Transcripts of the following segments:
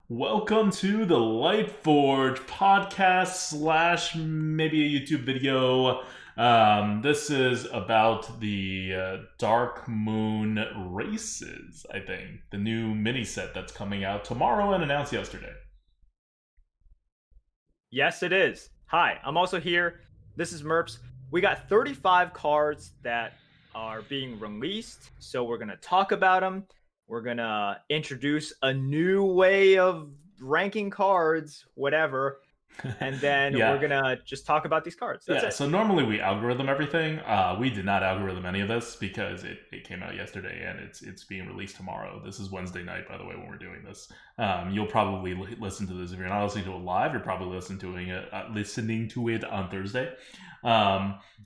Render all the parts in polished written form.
Welcome to the Lightforge podcast slash maybe a YouTube video. This is about the Darkmoon races, I think. The new mini set that's coming out tomorrow and announced yesterday. Yes, it is. Hi, I'm also here. This is Merps. We got 35 cards that are being released, so we're going to talk about them. We're going to introduce a new way of ranking cards, whatever. And then we're going to just talk about these cards. That's it. So normally we algorithm everything. We did not algorithm any of this because it came out yesterday and it's being released tomorrow. This is Wednesday night, by the way, when we're doing this. You'll probably listen to this. If you're not listening to it live, you're probably listening to it on Thursday.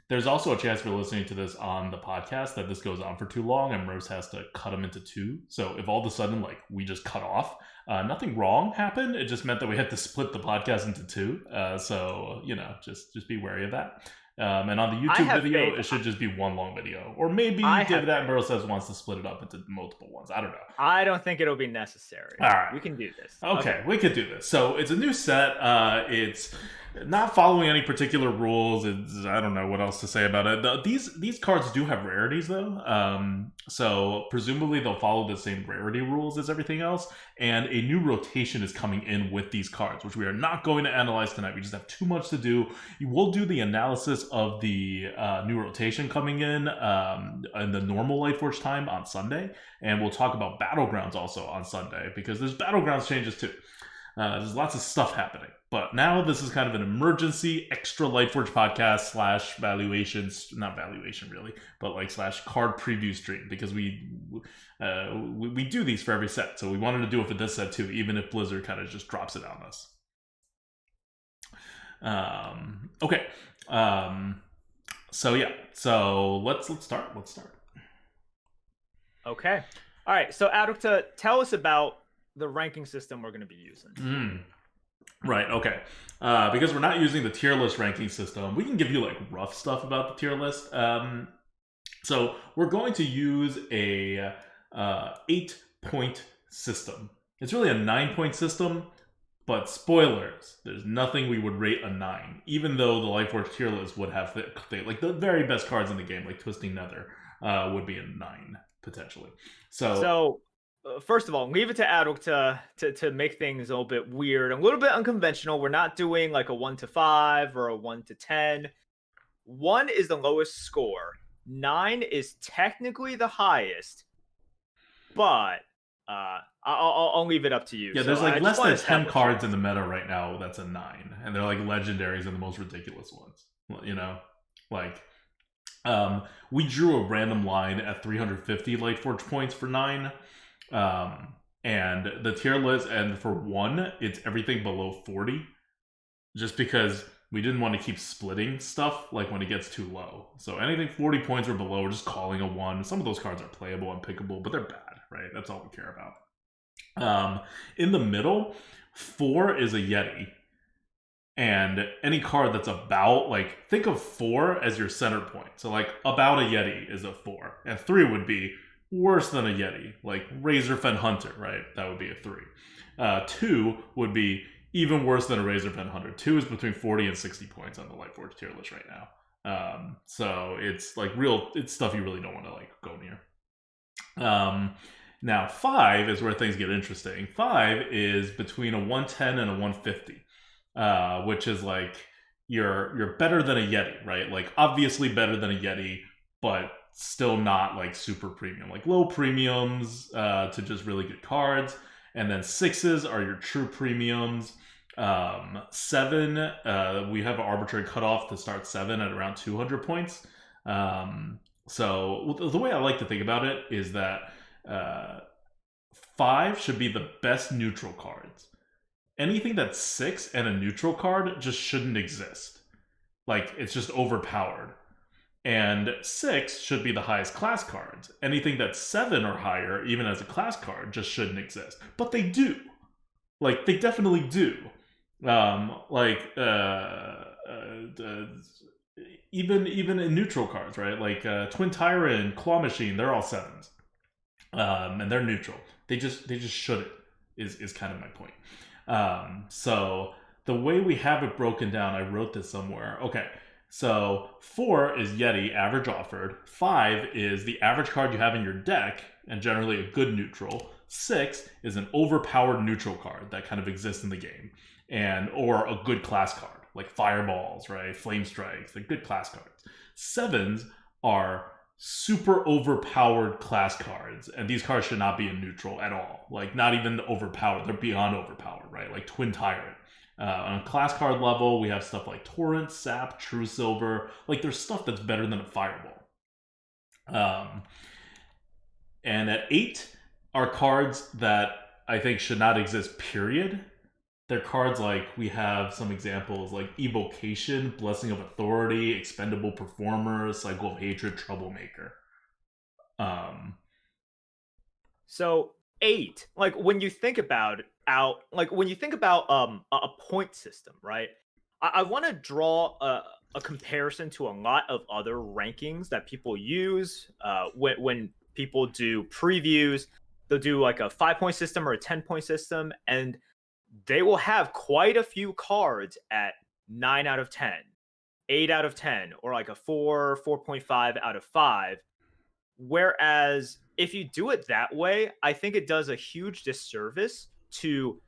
There's also a chance for listening to this on the podcast that this goes on for too long and Rose has to cut them into two. So if all of a sudden we just cut off, nothing wrong happened. It just meant that we had to split the podcast into two. So just be wary of that. And on the YouTube video, it should just be one long video. Or maybe give that Merle says wants to split it up into multiple ones. I don't know. I don't think it'll be necessary. All right. We can do this. Okay, we could do this. So it's a new set. It's not following any particular rules. I don't know what else to say about it. These cards do have rarities, though. So presumably they'll follow the same rarity rules as everything else. And a new rotation is coming in with these cards, which we are not going to analyze tonight. We just have too much to do. We'll do the analysis of the new rotation coming in the normal Lightforge time on Sunday. And we'll talk about Battlegrounds also on Sunday, because there's Battlegrounds changes too. There's lots of stuff happening. But now this is kind of an emergency extra Lightforge podcast slash valuations, not valuation really, but slash card preview stream, because we do these for every set. So we wanted to do it for this set too, even if Blizzard kind of just drops it on us. Okay. So let's start. Okay. All right. So Adukta, tell us about the ranking system we're going to be using. Right, okay. Because we're not using the tier list ranking system, we can give you rough stuff about the tier list. So we're going to use a 8-point system. It's really a 9-point system, but spoilers, there's nothing we would rate a 9, even though the Lightforge tier list would have the very best cards in the game, like Twisting Nether, would be a 9 potentially. So first of all, leave it to Aduk to make things a little bit weird, a little bit unconventional. We're not doing a 1 to 5 or a 1 to 10. 1 is the lowest score. 9 is technically the highest, but I'll leave it up to you. Yeah, there's less than 10 cards in the meta right now that's a 9, and they're legendaries and the most ridiculous ones. We drew a random line at 350 Lightforge points for 9. And the tier list, and for 1, it's everything below 40, just because we didn't want to keep splitting stuff when it gets too low. So anything 40 points or below, we're just calling a 1. Some of those cards are playable and pickable, but they're bad, right? That's all we care about. In the middle, 4 is a Yeti. And any card that's about, think of 4 as your center point. So about a Yeti is a 4. And 3 would be worse than a Yeti, like Razorfen Hunter, right? That would be a 3. 2 would be even worse than a Razorfen Hunter. 2 is between 40 and 60 points on the Lightforge tier list right now. So it's it's stuff you really don't want to go near. Now 5 is where things get interesting. 5 is between a 110 and a 150, which is you're better than a Yeti, right? Obviously better than a Yeti, but still not super premium, low premiums to just really good cards. And then 6s are your true premiums. 7, we have an arbitrary cutoff to start 7 at around 200 points. So the way I like to think about it is that 5 should be the best neutral cards. Anything that's 6 and a neutral card just shouldn't exist. It's just overpowered. And 6 should be the highest class cards. Anything that's 7 or higher, even as a class card, just shouldn't exist. But they do. They definitely do. Even in neutral cards, right? Twin Tyrant, Claw Machine, they're all 7s. And they're neutral. They just shouldn't. is kind of my point. So the way we have it broken down, I wrote this somewhere. Okay, so 4 is Yeti, average offered. 5 is the average card you have in your deck, and generally a good neutral. 6 is an overpowered neutral card that kind of exists in the game, or a good class card, like fireballs, right? Flame strikes, they're good class cards. 7s are super overpowered class cards, and these cards should not be in neutral at all. Like, not even overpowered, they're beyond overpowered, right? Like Twin Tyrant. On a class card level, we have stuff like Torrent, Sap, True Silver. Like, there's stuff that's better than a Fireball. And at 8 are cards that I think should not exist, period. They're cards like, we have some examples like Evocation, Blessing of Authority, Expendable Performer, Cycle of Hatred, Troublemaker. So 8, like when you think about a point system, right? I want to draw a comparison to a lot of other rankings that people use when people do previews. They'll do like a 5-point system or a 10-point system, and they will have quite a few cards at 9 out of 10, 8 out of 10, or like a 4.5 out of 5. Whereas if you do it that way, I think it does a huge disservice to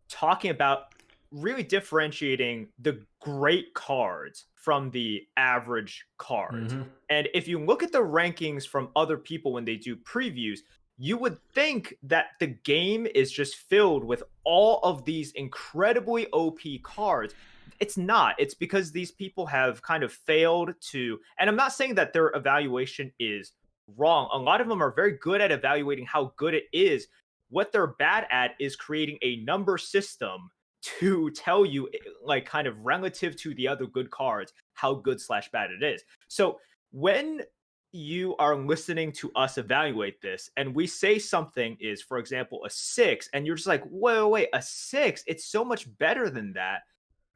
talking about really differentiating the great cards from the average cards. Mm-hmm. And if you look at the rankings from other people when they do previews, you would think that the game is just filled with all of these incredibly OP cards. It's not. It's because these people have kind of failed to, and I'm not saying that their evaluation is wrong. A lot of them are very good at evaluating how good it is. What they're bad at is creating a number system to tell you, like, kind of relative to the other good cards, how good / bad it is. So when you are listening to us evaluate this and we say something is, for example, a 6, and you're just like, wait, a 6, it's so much better than that.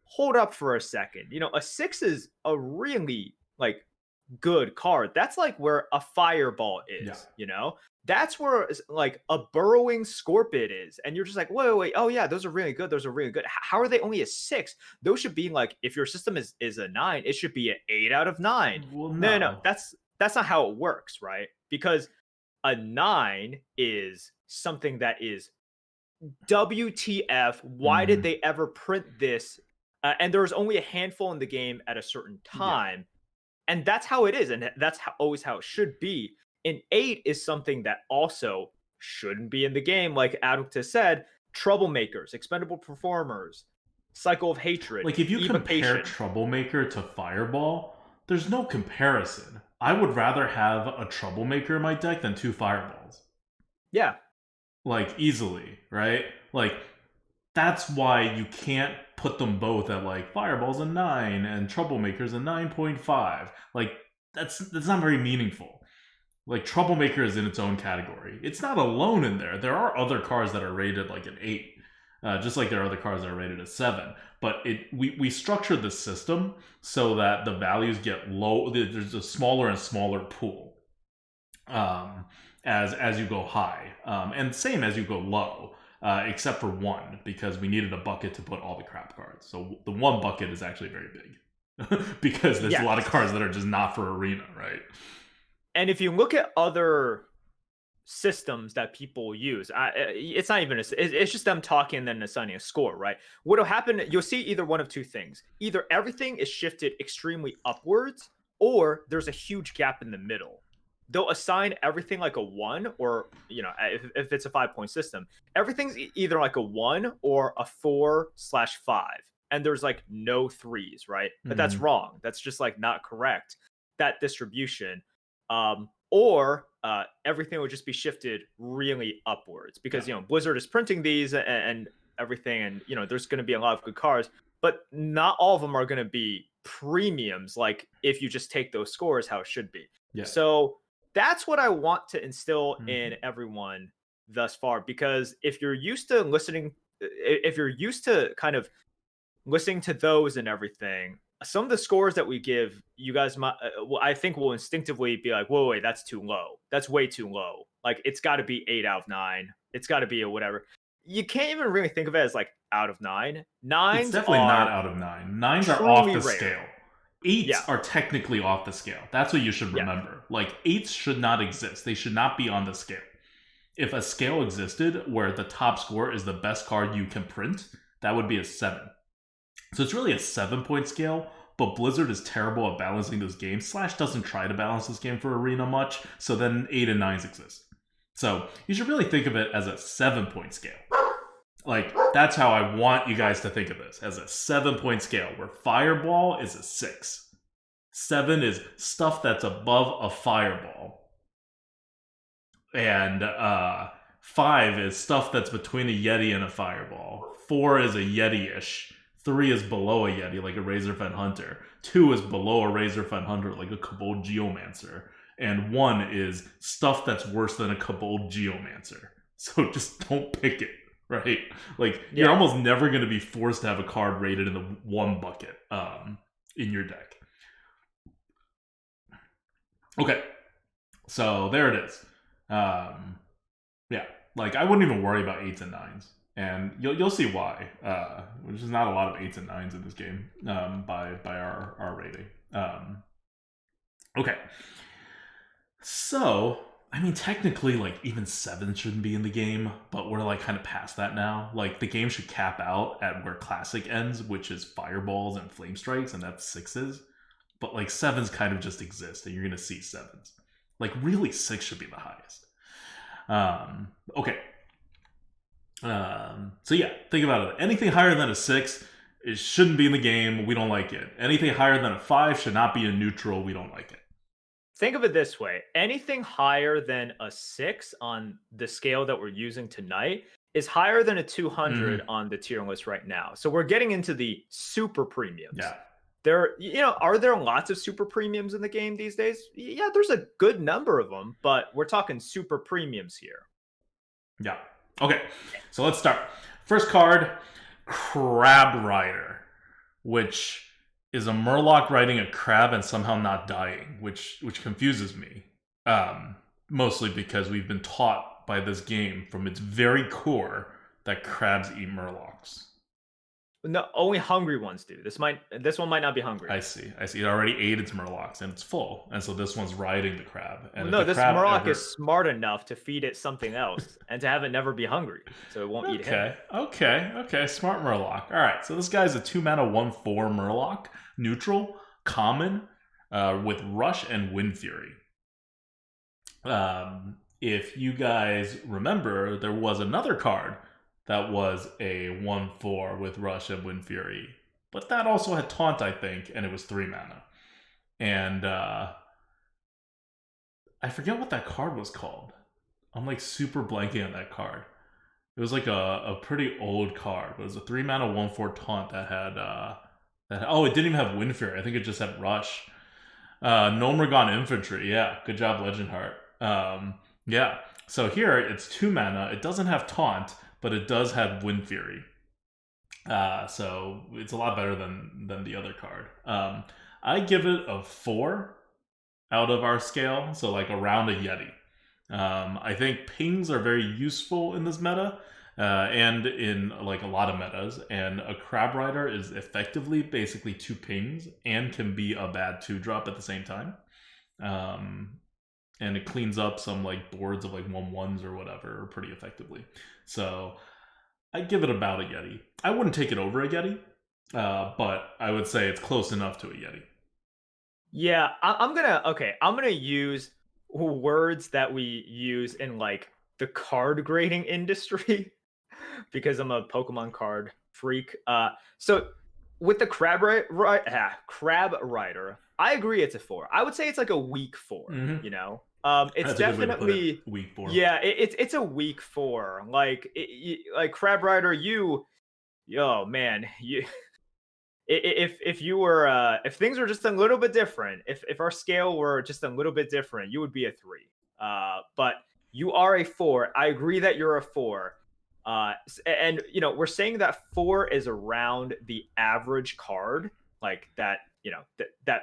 Hold up for a second. You know, a 6 is a really like good card. That's like where a fireball is. Yeah. You know, that's where like a burrowing scorpion is, and you're just like, wait, oh yeah, those are really good. How are they only a 6? Those should be like, if your system is a 9, it should be an 8 out of 9. Well, No, that's not how it works, right? Because a 9 is something that is WTF. Why did they ever print this? And there was only a handful in the game at a certain time. Yeah. And that's how it is. And that's always how it should be. An 8 is something that also shouldn't be in the game. Like Adukta said, Troublemakers, Expendable Performers, Cycle of Hatred. Like, if you compare Troublemaker to Fireball, there's no comparison. I would rather have a Troublemaker in my deck than 2 Fireballs. Yeah. Like, easily, right? Like, that's why you can't put them both at, like, Fireball's a 9 and Troublemaker's a 9.5. Like, that's not very meaningful. Like, Troublemaker is in its own category. It's not alone in there. There are other cards that are rated like an 8. Just like there are other cards that are rated a 7. But we structured the system so that the values get low. There's a smaller and smaller pool as you go high. And same as you go low, except for 1, because we needed a bucket to put all the crap cards. So the 1 bucket is actually very big. Because there's a lot of cards that are just not for Arena, right? And if you look at other systems that people use, it's not even it's just them talking and then assigning a score, right? What'll happen, you'll see either one of two things. Either everything is shifted extremely upwards, or there's a huge gap in the middle. They'll assign everything like a 1, or, you know, if it's a 5-point system, everything's either like a 1 or a 4/5, and there's like no 3s, right? But that's wrong. That's just like not correct, that distribution. Or everything would just be shifted really upwards, because, you know, Blizzard is printing these and everything, and, you know, there's going to be a lot of good cards, but not all of them are going to be premiums, like if you just take those scores how it should be. Yeah. So that's what I want to instill in everyone thus far, because if you're used to kind of listening to those and everything, some of the scores that we give, you guys might, I think, will instinctively be like, whoa, wait, that's too low. That's way too low. Like, it's got to be 8 out of 9. It's got to be a whatever. you can't even really think of it as like out of 9. It's 9s definitely not are out of 9. 9s are off truly the rare. scale. Yeah. 8s are technically off the scale. That's what you should Yeah. remember. Like, 8s should not exist. They should not be on the scale. If a scale existed where the top score is the best card you can print, that would be a 7. So it's really a 7-point scale, but Blizzard is terrible at balancing this game. Slash doesn't try to balance this game for Arena much, so then 8 and 9s exist. So you should really think of it as a 7-point scale. Like, that's how I want you guys to think of this, as a 7-point scale, where Fireball is a 6. 7 is stuff that's above a Fireball. And 5 is stuff that's between a Yeti and a Fireball. 4 is a Yeti-ish. 3 is below a Yeti, like a Razorfen Hunter. 2 is below a Razorfen Hunter, like a Kobold Geomancer. And 1 is stuff that's worse than a Kobold Geomancer. So just don't pick it, right? Like, you're almost never going to be forced to have a card rated in the 1 bucket in your deck. Okay, so there it is. Yeah, like, I wouldn't even worry about 8s and 9s. And you'll see why. Which is not a lot of 8s and 9s in this game by our rating. Okay. So, I mean, technically, like, even 7s shouldn't be in the game, but we're, like, kind of past that now. Like, the game should cap out at where Classic ends, which is Fireballs and Flame Strikes, and that's 6s. But, like, 7s kind of just exist, and you're going to see 7s. Like, really, 6 should be the highest. Okay. So yeah, think about it. Anything higher than a 6, it shouldn't be in the game. We don't like it. Anything higher than a 5 should not be a neutral. We don't like it. Think of it this way. Anything higher than a 6 on the scale that we're using tonight is higher than a 200 on the tier list right now. So we're getting into the super premiums. Yeah. Are there lots of super premiums in the game these days? Yeah, there's a good number of them, but we're talking super premiums here. Yeah. Okay, so let's start. First card, Crab Rider, which is a Murloc riding a crab and somehow not dying, which confuses me. Mostly because we've been taught by this game from its very core that crabs eat Murlocs. No, only hungry ones do. This one might not be hungry. I see. It already ate its Murlocs and it's full, and so this one's riding the crab. And no, this Murloc is smart enough to feed it something else and to have it never be hungry, so it won't eat him. Okay. Smart Murloc. All right, so this guy's a 2-mana 1/4 Murloc, neutral, common, with Rush and Wind Fury. If you guys remember, there was another card that was a 1/4 with Rush and Wind Fury. But that also had Taunt, I think, and it was 3 mana. And I forget what that card was called. I'm like super blanking on that card. It was like a pretty old card. It was a 3 mana 1/4 Taunt that had it didn't even have Wind Fury. I think it just had Rush. Gnomergon Infantry. Yeah, good job, Legendheart. Yeah. So here it's 2 mana. It doesn't have Taunt, but it does have Wind Fury. So it's a lot better than the other card. I give it a 4 out of our scale, so like around a Yeti. I think pings are very useful in this meta, and in like a lot of metas, and a Crab Rider is effectively basically 2 pings and can be a bad 2-drop at the same time. And it cleans up some like boards of like 1/1s or whatever pretty effectively. So I give it about a Yeti. I wouldn't take it over a Yeti, but I would say it's close enough to a Yeti. Yeah, I'm gonna use words that we use in like the card grading industry because I'm a Pokemon card freak. So with the Crab Rider, I agree it's a 4. I would say it's like a weak 4. You know, it's definitely weak 4. Yeah, it's a weak 4. Like like Crab Rider, if you were if things were just a little bit different, if our scale were just a little bit different, you would be a 3. But you are a 4. I agree that you're a 4. And we're saying that 4 is around the average card, like that, that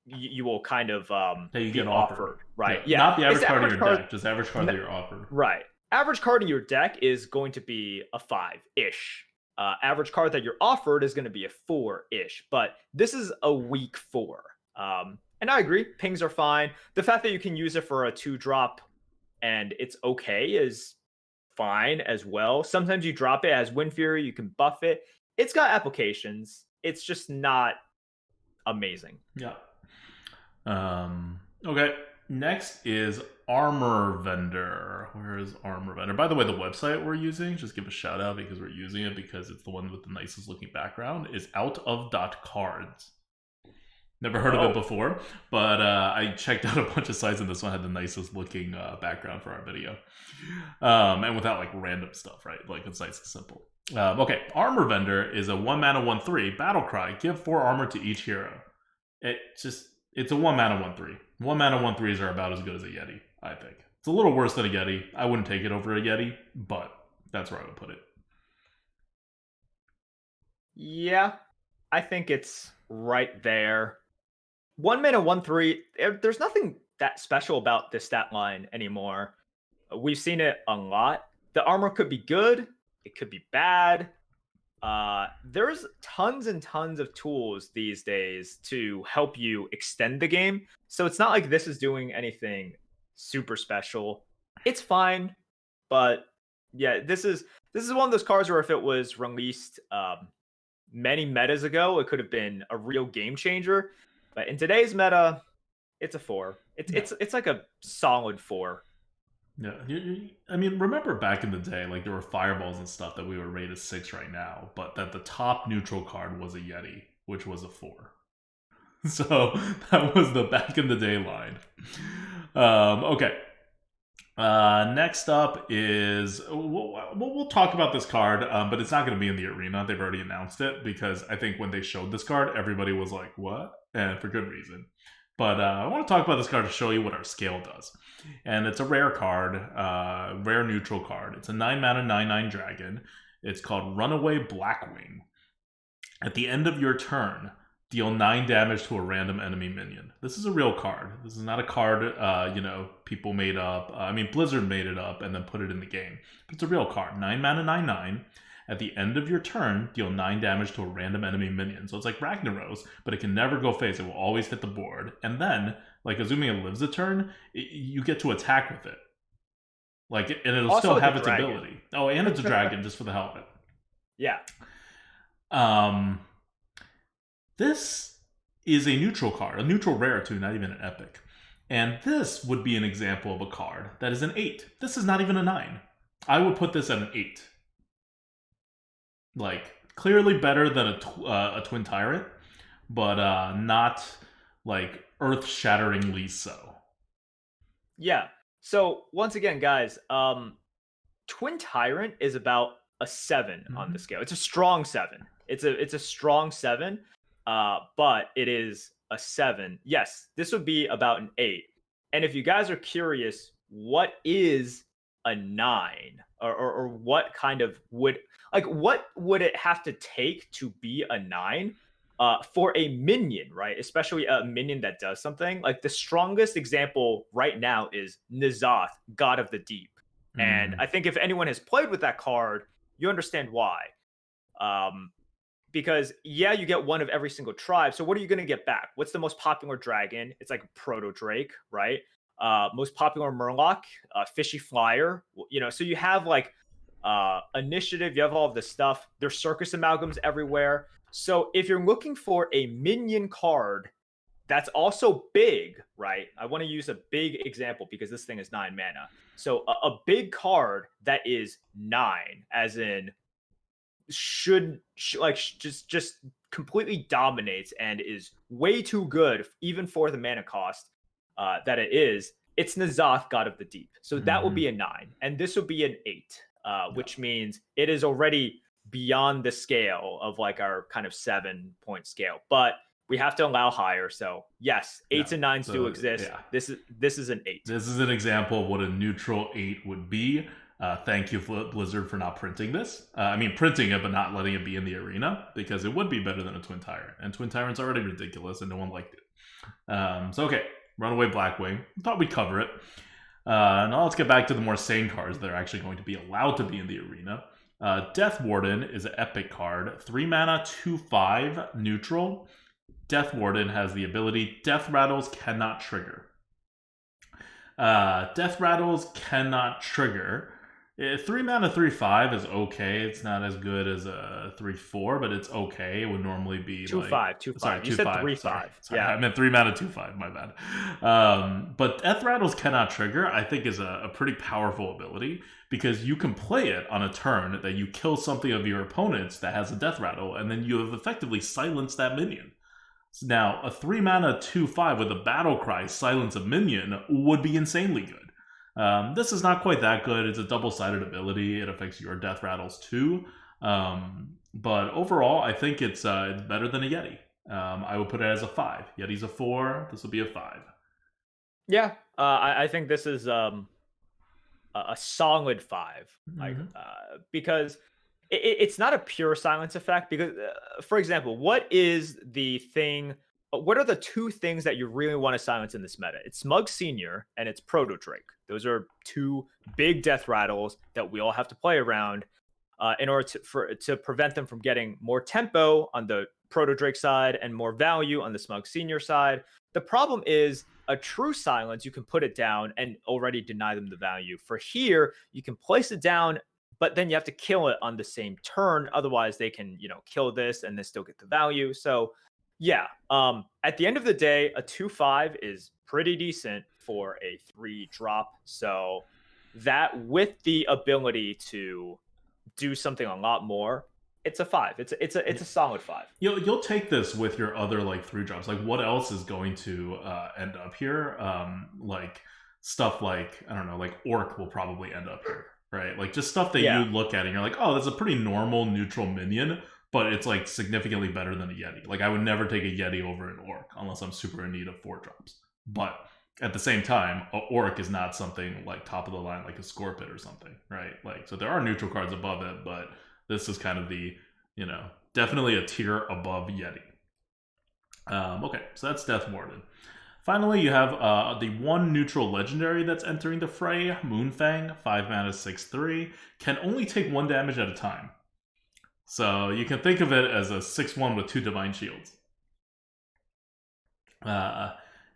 you will kind of that you be get offered, right? Yeah. Not the average card in your deck, just average card that you're offered. Right. Average card in your deck is going to be a 5-ish. Average card that you're offered is going to be a 4-ish, but this is a weak 4. And I agree, pings are fine. The fact that you can use it for a 2-drop and it's okay is fine as well. Sometimes you drop it as Wind Fury, you can buff it. It's got applications. It's just not amazing. Yeah. Okay. Next is Armor Vendor. Where is Armor Vendor? By the way, the website we're using, just give a shout out because we're using it because it's the one with the nicest looking background, is outof.cards. Never heard of it before, but I checked out a bunch of sites and this one had the nicest looking background for our video. And without like random stuff, right? Like it's nice and simple. Okay, Armor Vendor is a 1-mana 1/3 battle cry. Give 4 armor to each hero. It's a 1-mana 1/3. 1-mana 1/3s are about as good as a Yeti, I think. It's a little worse than a Yeti. I wouldn't take it over a Yeti, but that's where I would put it. Yeah, I think it's right there. 1-mana 1/3. There's nothing that special about this stat line anymore. We've seen it a lot. The armor could be good. It could be bad. There's tons and tons of tools these days to help you extend the game. So it's not like this is doing anything super special. It's fine, but yeah, this is one of those cards where if it was released many metas ago, it could have been a real game changer. But in today's meta, it's a 4. It's like a solid 4. Yeah, I mean, remember back in the day, like there were fireballs and stuff that we would rate as 6 right now, but that the top neutral card was a Yeti, which was a 4. So that was the back in the day line. Okay. Next up is we'll talk about this card, but it's not going to be in the arena. They've already announced it because I think when they showed this card, everybody was like, "What?" And for good reason. But I want to talk about this card to show you what our scale does. And it's a rare card, rare neutral card. It's a 9-mana 9/9 dragon. It's called Runaway Blackwing. At the end of your turn, deal 9 damage to a random enemy minion. This is a real card. This is not a card, people made up. Blizzard made it up and then put it in the game. But it's a real card. 9-mana 9/9. At the end of your turn, deal 9 damage to a random enemy minion. So it's like Ragnaros, but it can never go face. It will always hit the board. And then, like, assuming it lives a turn, you get to attack with it. And it'll also still have its ability. Oh, and it's a dragon, just for the hell of it. Yeah. This is a neutral card, a neutral rare too, not even an epic. And this would be an example of a card that is an 8. This is not even a 9. I would put this at an 8. Like, clearly better than a Twin Tyrant, but not, like, earth-shatteringly so. Yeah. So, once again, guys, Twin Tyrant is about a 7 on the scale. It's a strong 7. It's a strong 7, but it is a 7. Yes, this would be about an 8. And if you guys are curious, what is a 9? Or what kind of what would it have to take to be a 9 for a minion, right? Especially a minion that does something. Like the strongest example right now is N'Zoth, God of the Deep. And I think if anyone has played with that card, you understand why. Because yeah, you get one of every single tribe. So what are you going to get back? What's the most popular dragon? It's like Proto Drake, right? Most popular Murloc, Fishy Flyer. So you have like initiative, you have all of this stuff. There's circus amalgams everywhere. So if you're looking for a minion card that's also big, right? I want to use a big example because this thing is 9 mana. So a big card that is 9, as in should just completely dominates and is way too good even for the mana cost that it is. It's N'Zoth, God of the Deep. So that would be a 9, and this would be an 8, which means it is already beyond the scale of like our kind of 7-point scale. But we have to allow higher. So yes, 8s and 9s do exist. Yeah. This is an 8. This is an example of what a neutral 8 would be. Thank you, Blizzard, for not printing this. Printing it, but not letting it be in the arena, because it would be better than a Twin Tyrant. And Twin Tyrant's already ridiculous, and no one liked it. Okay, Runaway Blackwing. Thought we'd cover it. Now let's get back to the more sane cards that are actually going to be allowed to be in the arena. Death Warden is an epic card. 3 mana, 2/5, neutral. Death Warden has the ability Death Rattles cannot trigger. Death Rattles cannot trigger. 3 mana, 3/5 is okay. It's not as good as a 3/4, but it's okay. It would normally be 2/5, 2/5. Sorry, You 2/5. said 3/5. Sorry, Yeah. I meant 3 mana, 2/5. My bad. But Death Rattles cannot trigger, I think, is a pretty powerful ability because you can play it on a turn that you kill something of your opponent's that has a Death Rattle, and then you have effectively silenced that minion. Now, a 3 mana 2/5 with a Battle Cry silence a minion would be insanely good. This is not quite that good. It's a double-sided ability. It affects your Death Rattles too. But overall, I think it's better than a Yeti. I would put it as a 5. Yeti's a 4. This will be a 5. Yeah, I think this is a solid 5, because it's not a pure silence effect. Because, for example, what is the thing? What are the 2 things that you really want to silence in this meta? It's Smug Senior and it's Proto Drake. Those are 2 big death rattles that we all have to play around in order to prevent them from getting more tempo on the Proto Drake side and more value on the Smug Senior side. The problem is a true silence, you can put it down and already deny them the value. For here, you can place it down, but then you have to kill it on the same turn. Otherwise, they can, kill this and then still get the value. So yeah, at the end of the day, a 2/5 is pretty decent for a 3-drop. So that, with the ability to do something a lot more, it's a 5. It's a solid 5. You'll take this with your other 3-drops. What else is going to end up here? Stuff like, I don't know, Orc will probably end up here, right? Just stuff that you look at and you're like, oh, that's a pretty normal neutral minion, but it's significantly better than a Yeti. I would never take a Yeti over an Orc unless I'm super in need of 4-drops. But at the same time, a Orc is not something top of the line like a Scorpid or something, right? So there are neutral cards above it, but this is kind of the, definitely a tier above Yeti. Okay, so that's Death Warden. Finally, you have the 1 neutral legendary that's entering the fray, Moonfang, 5 mana, 6/3, can only take 1 damage at a time. So you can think of it as a 6/1 with 2 Divine Shields.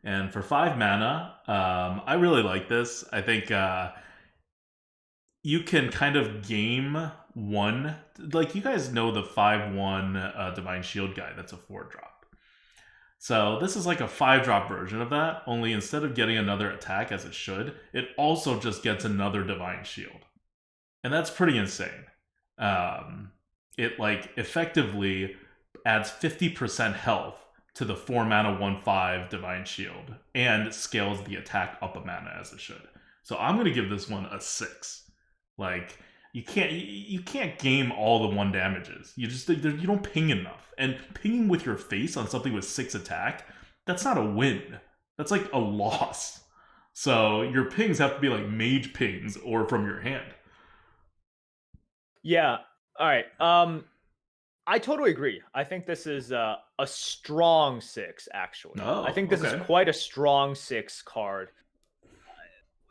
And for 5 mana, I really like this. I think you can kind of game 1. You guys know the 5/1 Divine Shield guy that's a 4-drop. So this is a 5-drop version of that, only instead of getting another attack as it should, it also just gets another Divine Shield. And that's pretty insane. It effectively adds 50% health to the 4 mana 1/5 Divine Shield and scales the attack up a mana as it should. So I'm gonna give this one a 6. You can't game all the 1 damages. You don't ping enough, and pinging with your face on something with 6 attack, that's not a win. That's a loss. So your pings have to be mage pings or from your hand. Yeah. All right. I totally agree. I think this is a strong 6, actually. I think this is quite a strong 6 card.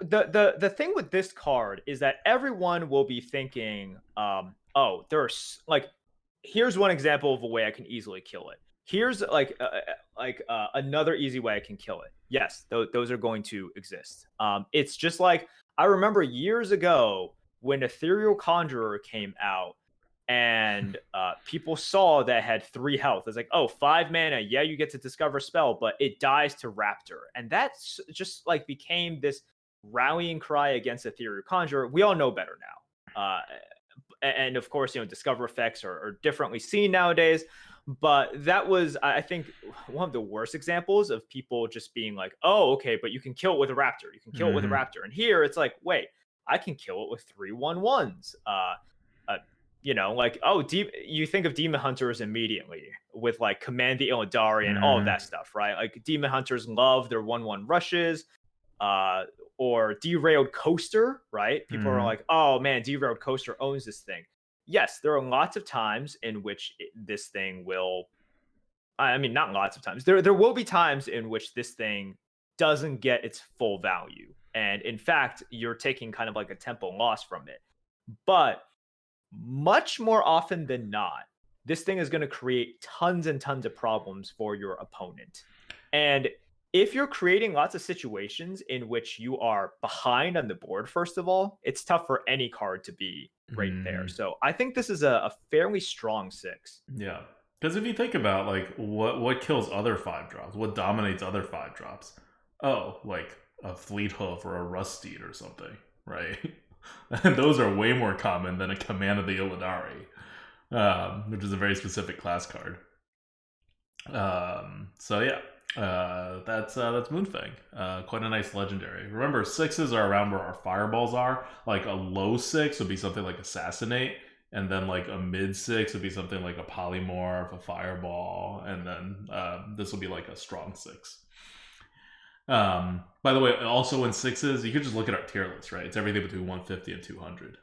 The thing with this card is that everyone will be thinking, oh, there's here's one example of a way I can easily kill it. Here's another easy way I can kill it. Yes, those are going to exist. It's just I remember years ago when Ethereal Conjurer came out, and people saw that it had 3 health. It's 5 mana. Yeah, you get to discover a spell, but it dies to Raptor. And that's just became this rallying cry against Ethereal Conjurer. We all know better now. And of course, discover effects are differently seen nowadays. But that was, I think, one of the worst examples of people just being oh, okay, but you can kill it with a Raptor. You can kill it with a Raptor. And here it's wait, I can kill it with 3/1/1s. You think of Demon Hunters immediately with Command the Illidari and all of that stuff, right? Demon Hunters love their 1/1 rushes, or Derailed Coaster, right? People are oh man, Derailed Coaster owns this thing. Yes, there are lots of times in which this thing will, I mean, not lots of times. There will be times in which this thing doesn't get its full value. And in fact, you're taking kind of like a tempo loss from it. But much more often than not, this thing is going to create tons and tons of problems for your opponent. And if you're creating lots of situations in which you are behind on the board, first of all, it's tough for any card to be right there. So I think this is a fairly strong 6. Yeah. Because if you think about, like, what kills other 5-drops, what dominates other 5-drops? Oh, like a Fleet Hoof or a Rust Steed or something, right? And those are way more common than a Command of the Illidari, which is a very specific class card. So yeah, that's Moonfang. Quite a nice legendary. Remember, 6s are around where our fireballs are. Like a low 6 would be something like Assassinate, and then like a mid 6 would be something like a Polymorph, a Fireball, and then this will be like a strong 6. By the way, also in 6s, you could just look at our tier list, right? It's everything between 150 and 200.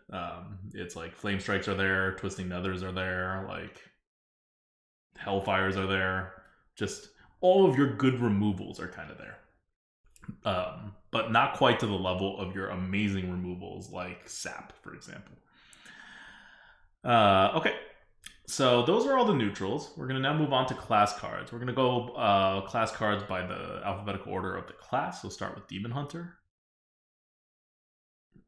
It's like Flame Strikes are there, Twisting Nethers are there, like Hellfires are there. Just all of your good removals are kind of there. But not quite to the level of your amazing removals like Sap, for example. Okay. So those are all the neutrals. We're going to now move on to class cards. We're going to go class cards by the alphabetical order of the class. We'll start with Demon Hunter.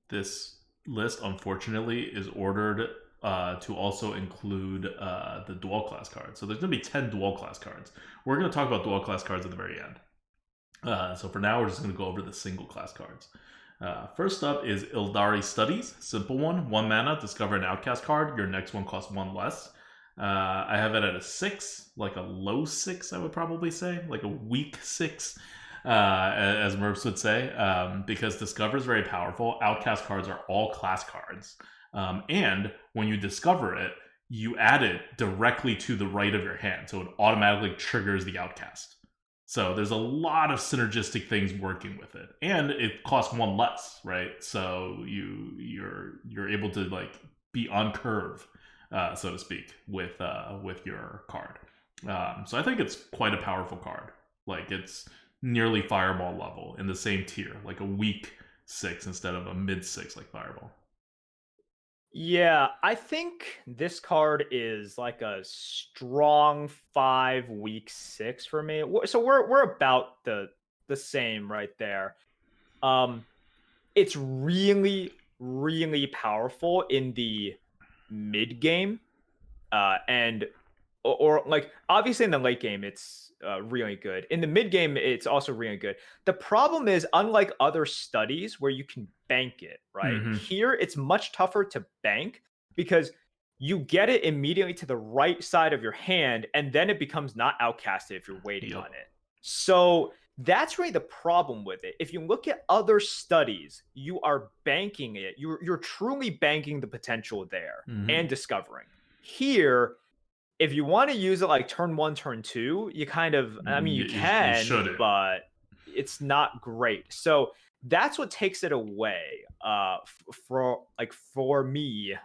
This list, unfortunately, is ordered to also include the dual class cards. So there's going to be 10 dual class cards. We're going to talk about dual class cards at the very end. So for now, we're just going to go over the single class cards. First up is Ildari Studies. Simple one. 1 mana, discover an outcast card. Your next one costs 1 less. I have it at a 6, like a low 6, I would probably say, like a weak 6, as Merps would say, because Discover is very powerful. Outcast cards are all class cards, and when you discover it, you add it directly to the right of your hand, so it automatically triggers the Outcast. So there's a lot of synergistic things working with it, and it costs 1 less, right? So you're able to like be on curve, so to speak, with your card. So I think it's quite a powerful card. Like it's nearly Fireball level in the same tier, like a weak 6 instead of a mid 6 like Fireball. Yeah, I think this card is like a strong 5, weak 6 for me. So we're about the same right there. It's really really powerful in the mid game, and or like obviously in the late game it's really good. In the mid game it's also really good. The problem is, unlike other studies where you can bank it, right? Here it's much tougher to bank because you get it immediately to the right side of your hand, and then it becomes not outcasted if you're waiting on it. So that's really the problem with it. If you look at other studies, you are banking it. You're truly banking the potential there and discovering. Here, if you want to use it like turn 1, turn 2, you kind of, I mean, you can, but it's not great. So that's what takes it away for me,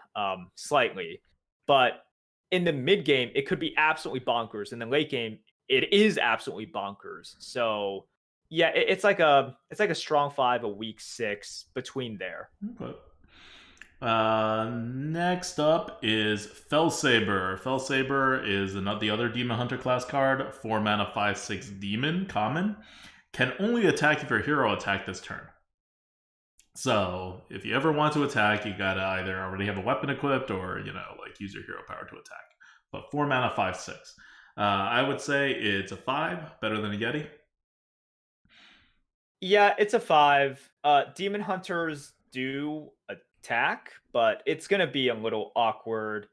slightly. But in the mid game, it could be absolutely bonkers. In the late game, it is absolutely bonkers. So yeah, it's like a strong 5, a weak 6 between there. Okay. Next up is Felsaber. Felsaber is the other Demon Hunter class card. 4 mana, 5/6 demon, common. Can only attack if your hero attacked this turn. So if you ever want to attack, you gotta either already have a weapon equipped or, like use your hero power to attack. But 4 mana, 5/6. I would say it's a 5, better than a Yeti. Yeah, it's a 5. Demon Hunters do attack, but it's gonna be a little awkward.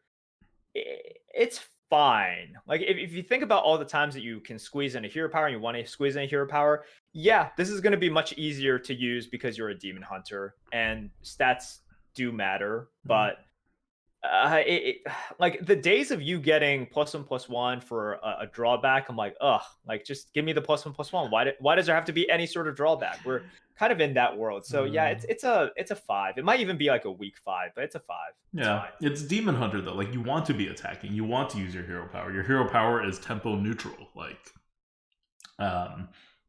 It's fine. Like if you think about all the times that you can squeeze in a hero power and you want to squeeze in a hero power, yeah, this is gonna be much easier to use because you're a Demon Hunter and stats do matter. But like the days of you getting +1/+1 for a drawback, I'm like, ugh, like just give me the +1/+1. Why does there have to be any sort of drawback? We're kind of in that world. So yeah, it's a 5. It might even be like a weak 5, but it's a 5. Yeah, it's Demon Hunter though. Like you want to be attacking, you want to use your hero power. Your hero power is tempo neutral. Like,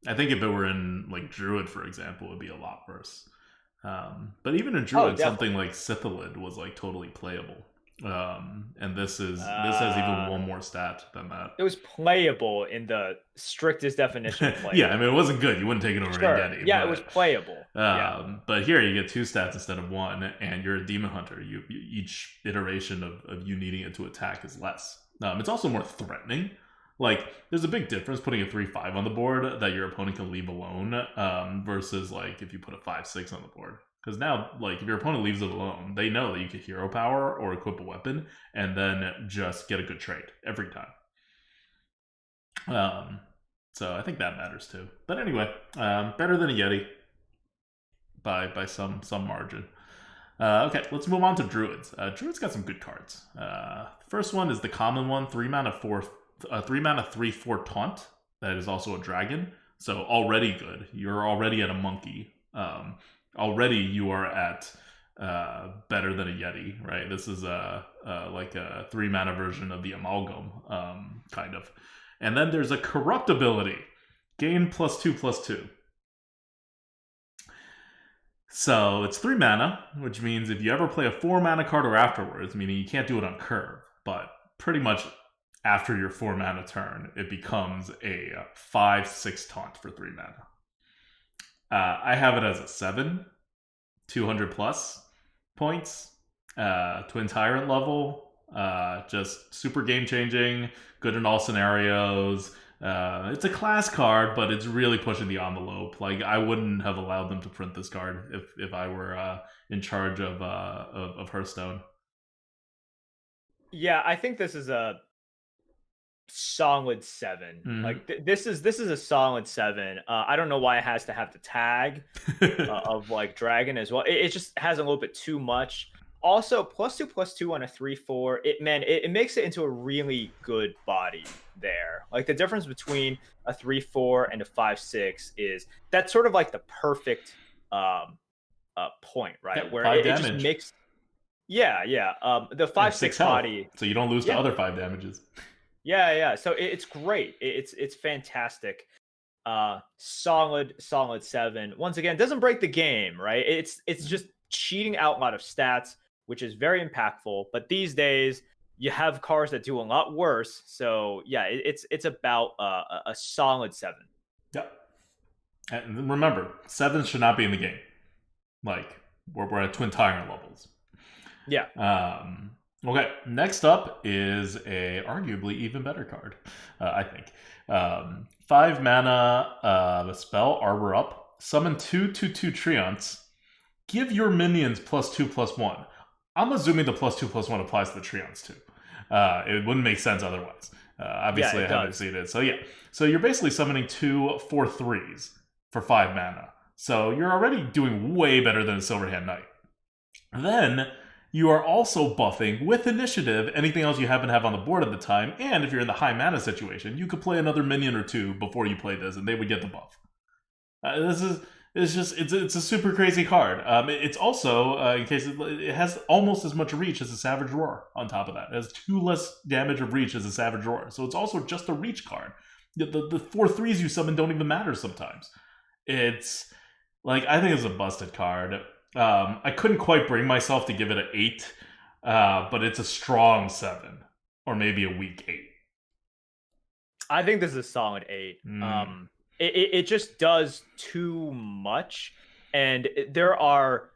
I think if it were in like Druid, for example, it would be a lot worse. But even in Oh, Druid, something definitely. like Sithilid was like totally playable. And this has even Uh, one more stat than that. it was playable in the strictest definition of Yeah, I playable. mean it wasn't good. You wouldn't take it over a Sure. Yeti, Yeah, it was playable. Yeah. but here you get 2 stats instead of 1, and you're a demon hunter. Each iteration of you needing it to attack is less. It's also more threatening. Like there's a big difference putting a 3/5 on the board that your opponent can leave alone, versus like if you put a 5/6 on the board. Because now, like if your opponent leaves it alone, they know that you can hero power or equip a weapon, and then just get a good trade every time. So I think that matters too. But anyway, better than a Yeti by some margin. Okay, let's move on to Druids. Druids got some good cards. First one is the common one, 3 mana 3/4 taunt. That is also a dragon. So already good. You're already at a monkey. Already you are at better than a Yeti, right? This is like a 3 mana version of the Amalgam, kind of. And then there's a corrupt ability. Gain +2/+2. So it's 3 mana, which means if you ever play a 4 mana card or afterwards, meaning you can't do it on curve, but pretty much after your 4 mana turn, it becomes a 5/6 taunt for 3 mana. I have it as a 7, 200 plus points, Twin Tyrant level, just super game changing, good in all scenarios. It's a class card, but it's really pushing the envelope. Like I wouldn't have allowed them to print this card if I were in charge of Hearthstone. Yeah, I think this is a solid 7. Mm-hmm. Like this is a solid 7. I don't know why it has to have the tag of like dragon as well. It just has a little bit too much. Also, +2/+2 on a 3/4. It makes it into a really good body there. Like the difference between a 3/4 and a 5/6 is that's sort of like the perfect point, right? Yep, Where 5 it just damage. makes yeah. The 5/6 body, so you don't lose to yeah. other 5 damages. Yeah. So it's great. It's fantastic. Solid 7. Once again, doesn't break the game, right? It's just cheating out a lot of stats, which is very impactful. But these days, you have cards that do a lot worse. So yeah, it's about a solid 7. Yep. And remember, 7s should not be in the game. Like we're at Twin Tyrant levels. Yeah. Okay, next up is a arguably even better card, I think. 5 mana, the spell Arbor Up, summon 2/2 Treants, give your minions +2/+1. I'm assuming the +2/+1 applies to the Treants too. It wouldn't make sense otherwise. Obviously, Yeah, I haven't seen it. So yeah, so you're basically summoning 2 4/3s for 5 mana. So you're already doing way better than a Silverhand Knight. Then you are also buffing with initiative anything else you happen to have on the board at the time, and if you're in the high mana situation, you could play another minion or 2 before you play this, and they would get the buff. It's a super crazy card. It's also in case it has almost as much reach as a Savage Roar. On top of that, it has 2 less damage of reach as a Savage Roar, so it's also just a reach card. The 4/3s you summon don't even matter sometimes. It's like I think it's a busted card. I couldn't quite bring myself to give it an 8, but it's a strong 7, or maybe a weak 8. I think this is a solid 8. It just does too much, and there are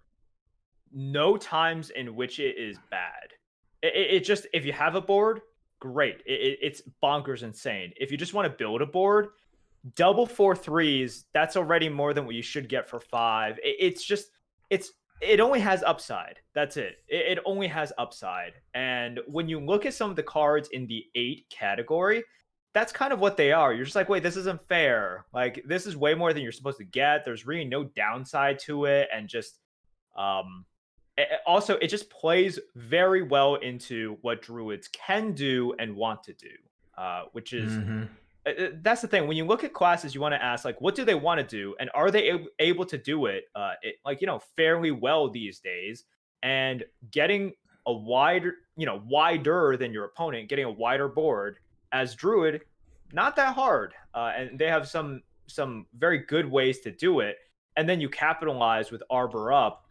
no times in which it is bad. It just, if you have a board, great. It's bonkers insane. If you just want to build a board, double 4/3s, that's already more than what you should get for 5. It only has upside. That's it. It only has upside. And when you look at some of the cards in the 8 category, that's kind of what they are. You're just like, wait, this isn't fair. Like, this is way more than you're supposed to get. There's really no downside to it. And just, also, it just plays very well into what Druids can do and want to do, which is, that's the thing. When you look at classes, you want to ask, like, what do they want to do? And are they able to do it, fairly well these days? And getting a wider than your opponent, getting a wider board as Druid, not that hard. And they have some some very good ways to do it, and then you capitalize with Arbor up.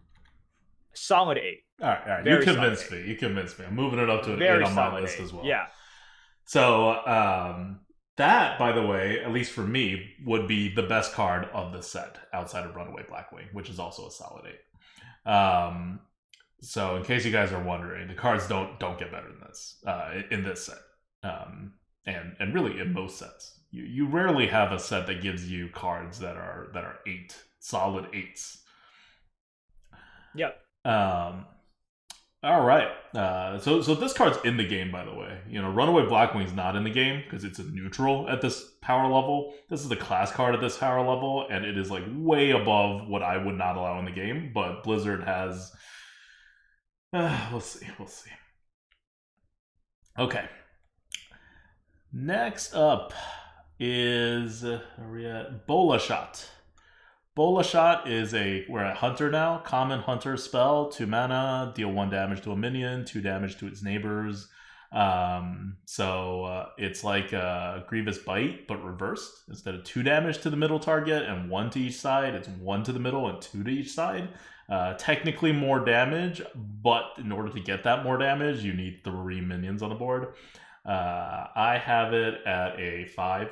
Solid 8. All right. Very You convinced me. You convinced me. I'm moving it up to an 8 on my list 8. as well. Yeah. So that, by the way, at least for me, would be the best card of the set outside of Runaway Blackwing, which is also a solid 8. So in case you guys are wondering, the cards don't get better than this in this set, and really in most sets. You rarely have a set that gives you cards that are 8 solid 8s. Yep. All right. So this card's in the game, by the way. Runaway Blackwing's not in the game because it's a neutral at this power level. This is the class card at this power level, and it is like way above what I would not allow in the game. But Blizzard has. We'll see. Okay. Next up is Bolashot. Bolashot is we're at Hunter now. Common Hunter spell, 2 mana, deal 1 damage to a minion, 2 damage to its neighbors. So it's like a Grievous Bite, but reversed. Instead of 2 damage to the middle target and 1 to each side, it's 1 to the middle and 2 to each side. Technically more damage, but in order to get that more damage, you need 3 minions on the board. I have it at a 5.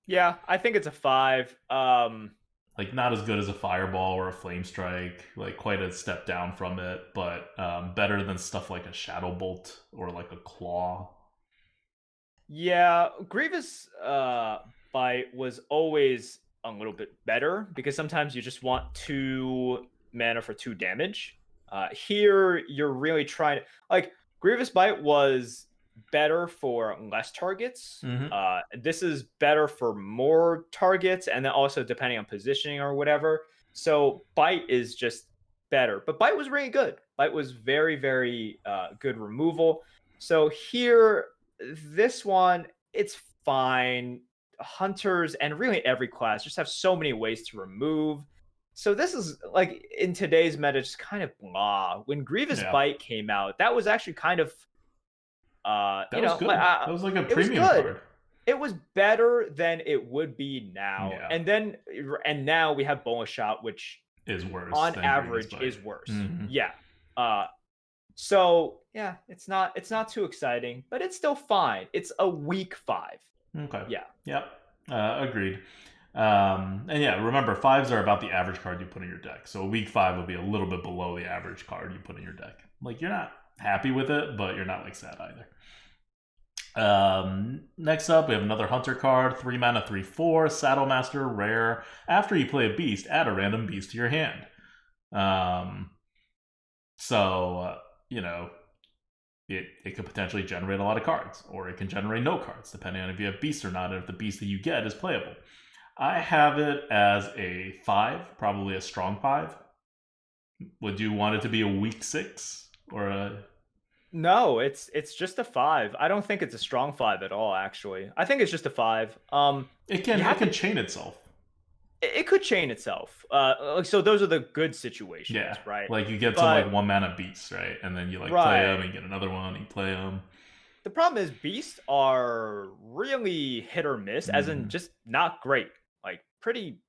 Yeah, I think it's a 5. Like not as good as a Fireball or a Flame Strike, like quite a step down from it, but better than stuff like a Shadow Bolt or like a Claw. Yeah, Grievous Bite was always a little bit better because sometimes you just want 2 mana for 2 damage. Here you're really trying to, like, Grievous Bite was better for less targets. This is better for more targets, and then also depending on positioning or whatever. So Bite is just better, but Bite was really good. Bite was very, very good removal. So here, this one, it's fine. Hunters and really every class just have so many ways to remove. So this is like in today's meta, just kind of blah. When Grievous Bite came out, that was actually kind of that was good. That was like a premium card. It was better than it would be now. Yeah. And now we have Bolashot, which is worse. On average is worse. Yeah. So yeah, it's not too exciting, but it's still fine. It's a weak 5. Okay. Yeah. Yep. Agreed. And yeah, remember 5s are about the average card you put in your deck. So a weak 5 will be a little bit below the average card you put in your deck. Like you're not happy with it, but you're not like sad either. Next up, we have another Hunter card, 3 mana, 3/4, Saddlemaster, rare. After you play a beast, add a random beast to your hand. It could potentially generate a lot of cards, or it can generate no cards, depending on if you have beasts or not, and if the beast that you get is playable. I have it as a 5, probably a strong 5. Would you want it to be a weak 6 or a? No, it's just a 5. I don't think it's a strong 5 at all. Actually, I think it's just a 5. It can chain itself. It could chain itself. So those are the good situations, right? Like you get some like 1 mana beasts, right? And then you play them, and you get another one, and you play them. The problem is beasts are really hit or miss, as in just not great. Like pretty,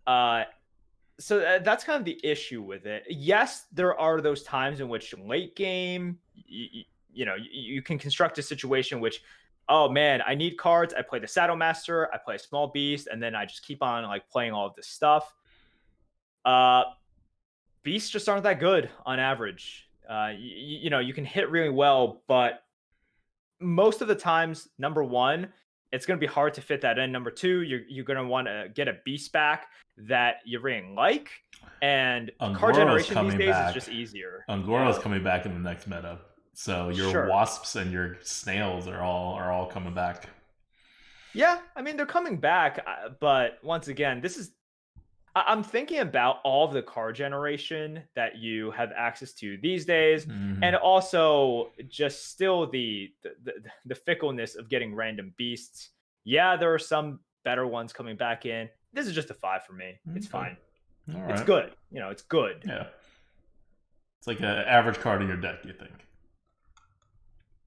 So that's kind of the issue with it. Yes, there are those times in which late game, you can construct a situation which, oh man, I need cards. I play the Saddlemaster, I play a small beast, and then I just keep on like playing all of this stuff. Beasts just aren't that good on average. You can hit really well, but most of the times, number one, it's going to be hard to fit that in. Number two, you're going to want to get a beast back that you really like. And card generation these days is just easier. Ungoro's coming back in the next meta. So your wasps and your snails are all coming back. Yeah, I mean, they're coming back. But once again, I'm thinking about all of the card generation that you have access to these days, and also just still the fickleness of getting random beasts. Yeah, there are some better ones coming back in. This is just a 5 for me. It's fine. All right. It's good. It's good. Yeah. It's like an average card in your deck, you think?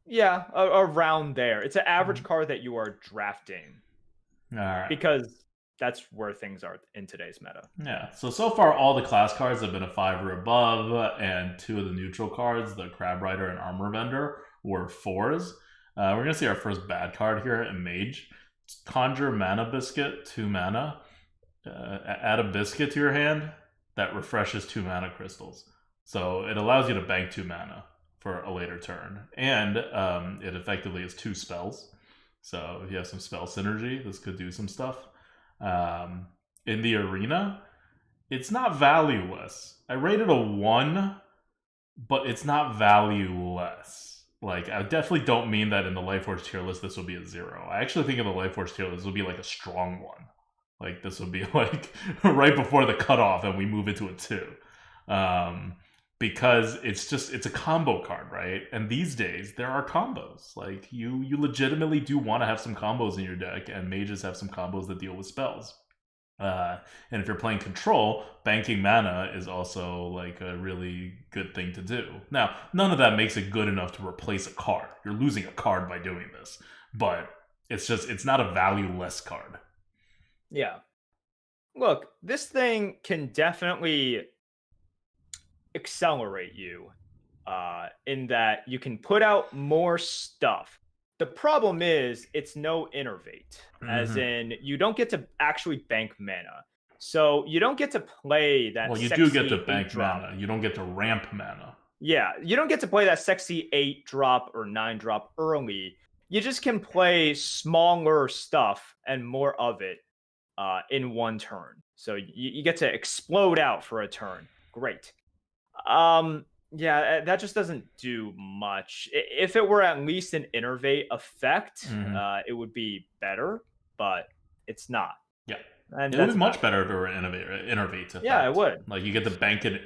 Yeah, around there. It's an average card that you are drafting. All right. Because that's where things are in today's meta. Yeah. So far, all the class cards have been a 5 or above, and 2 of the neutral cards, the Crab Rider and Armor Vendor, were 4s. We're gonna see our first bad card here in Mage. Conjure Mana Biscuit, 2 mana. Add a biscuit to your hand that refreshes 2 mana crystals. So it allows you to bank 2 mana for a later turn, and it effectively is 2 spells. So if you have some spell synergy, this could do some stuff. In the arena, it's not valueless. I rated a 1, but it's not valueless. Like, I definitely don't mean that in the Lightforge tier list this will be a 0. I actually think in the Lightforge tier list this will be like a strong 1. Like, this will be like right before the cutoff and we move into a 2. Because it's a combo card, right? And these days there are combos. Like, you legitimately do want to have some combos in your deck, and mages have some combos that deal with spells. And if you're playing control, banking mana is also like a really good thing to do. Now, none of that makes it good enough to replace a card. You're losing a card by doing this, but it's not a valueless card. Yeah. Look, this thing can definitely accelerate you in that you can put out more stuff. The problem is it's no innervate, as in you don't get to actually bank mana. So you don't get to play that. Well, you do get to bank mana. You don't get to ramp mana. Yeah, you don't get to play that sexy 8 drop or 9 drop early. You just can play smaller stuff and more of it in one turn. So you get to explode out for a turn. Great. Yeah, that just doesn't do much. If it were at least an innervate effect, it would be better, but it's not. Yeah. And it would be much better if it were an innervate effect. Yeah, it would. Like, you get to bank an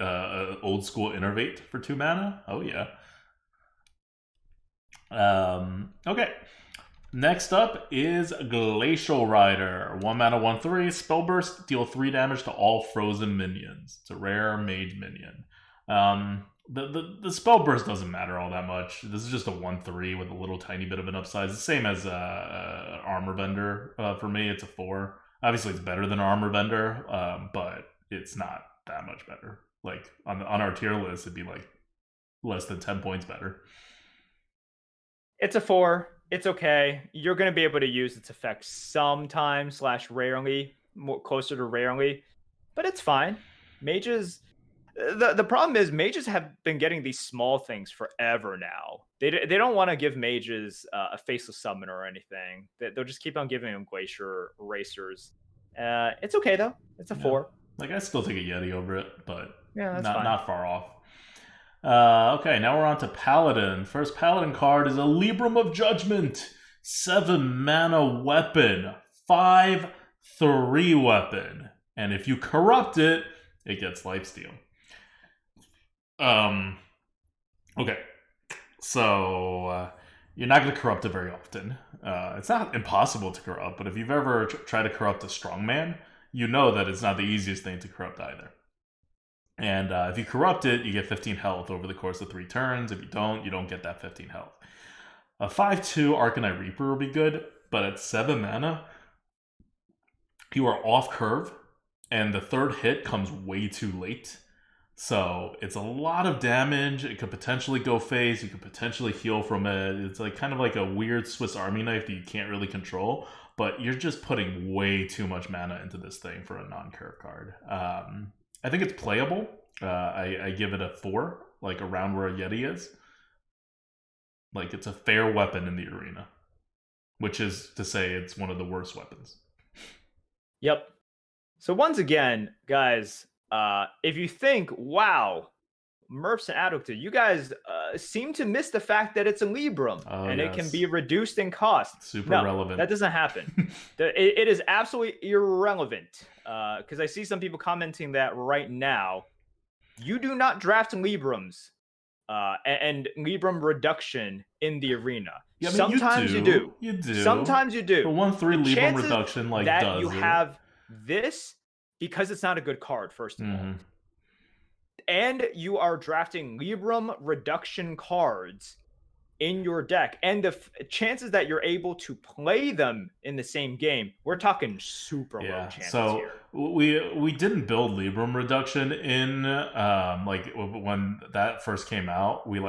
old school innervate for 2 mana. Oh, yeah. Okay. Next up is Glacial Rider. 1 mana, 1/3. Spell Burst, deal 3 damage to all frozen minions. It's a rare mage minion. The spell burst doesn't matter all that much. This is just a 1/3 with a little tiny bit of an upsize. The same as Armor Vendor. For me, it's a 4. Obviously, it's better than Armor Vendor, but it's not that much better. Like, on our tier list, it'd be like less than 10 points better. It's a 4. It's okay. You're going to be able to use its effects sometimes / rarely, more closer to rarely, but it's fine. Mages... The problem is mages have been getting these small things forever now. They don't want to give mages a faceless summon or anything. They'll just keep on giving them glacier racers. It's okay though. It's a 4. Like, I still take a Yeti over it, but yeah, not far off. Okay, now we're on to Paladin. First Paladin card is a Libram of Judgment. 7 mana weapon. 5/3 weapon. And if you corrupt it, it gets lifesteal. Okay, so you're not going to corrupt it very often. It's not impossible to corrupt, but if you've ever tried to corrupt a strongman, you know that it's not the easiest thing to corrupt either. And if you corrupt it, you get 15 health over the course of 3 turns. If you don't get that 15 health. A 5/2 Arcanite Reaper will be good, but at 7 mana, you are off curve, and the 3rd hit comes way too late. So it's a lot of damage. It could potentially go phase. You could potentially heal from it. It's like kind of like a weird Swiss Army knife that you can't really control. But you're just putting way too much mana into this thing for a non-curve card. I think it's playable. I give it a 4, like around where a Yeti is. Like, it's a fair weapon in the arena, which is to say it's one of the worst weapons. Yep. So once again, guys, if you think, wow, Murphs and Adulta, you guys seem to miss the fact that it's a Libram and it can be reduced in cost. Super relevant. That doesn't happen. It is absolutely irrelevant because I see some people commenting that right now. You do not draft Librams and Libram reduction in the arena. Yeah, I mean, sometimes you do. You do. Sometimes you do. For 1/3 Libram reduction, like, that does you it. have this because it's not a good card, first of all. And you are drafting Libram reduction cards in your deck, and the chances that you're able to play them in the same game, we're talking super low chances here. We didn't build Libram reduction in like when that first came out. We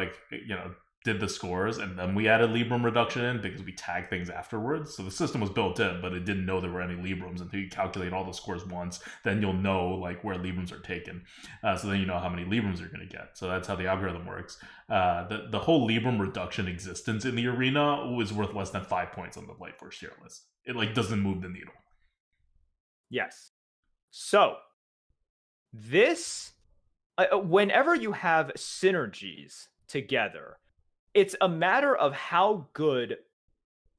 did the scores, and then we added Libram reduction in because we tagged things afterwards. So the system was built in, but it didn't know there were any Librams until you calculate all the scores once. Then you'll know like where Librams are taken. So then you know how many Librams you're going to get. So that's how the algorithm works. The whole Libram reduction existence in the arena was worth less than 5 points on the Lightforge tier list. It like doesn't move the needle. Yes. So this, whenever you have synergies together, it's a matter of how good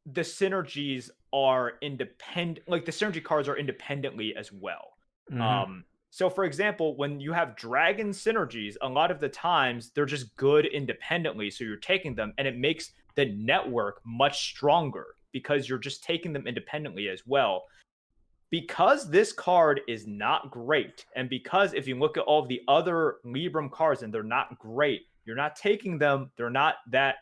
the synergies are independent. Like the synergy cards are independently as well. Mm-hmm. So for example, when you have dragon synergies, a lot of the times they're just good independently. So you're taking them, and it makes the network much stronger because you're just taking them independently as well. Because this card is not great, and because if you look at all of the other Libram cards and they're not great, you're not taking them,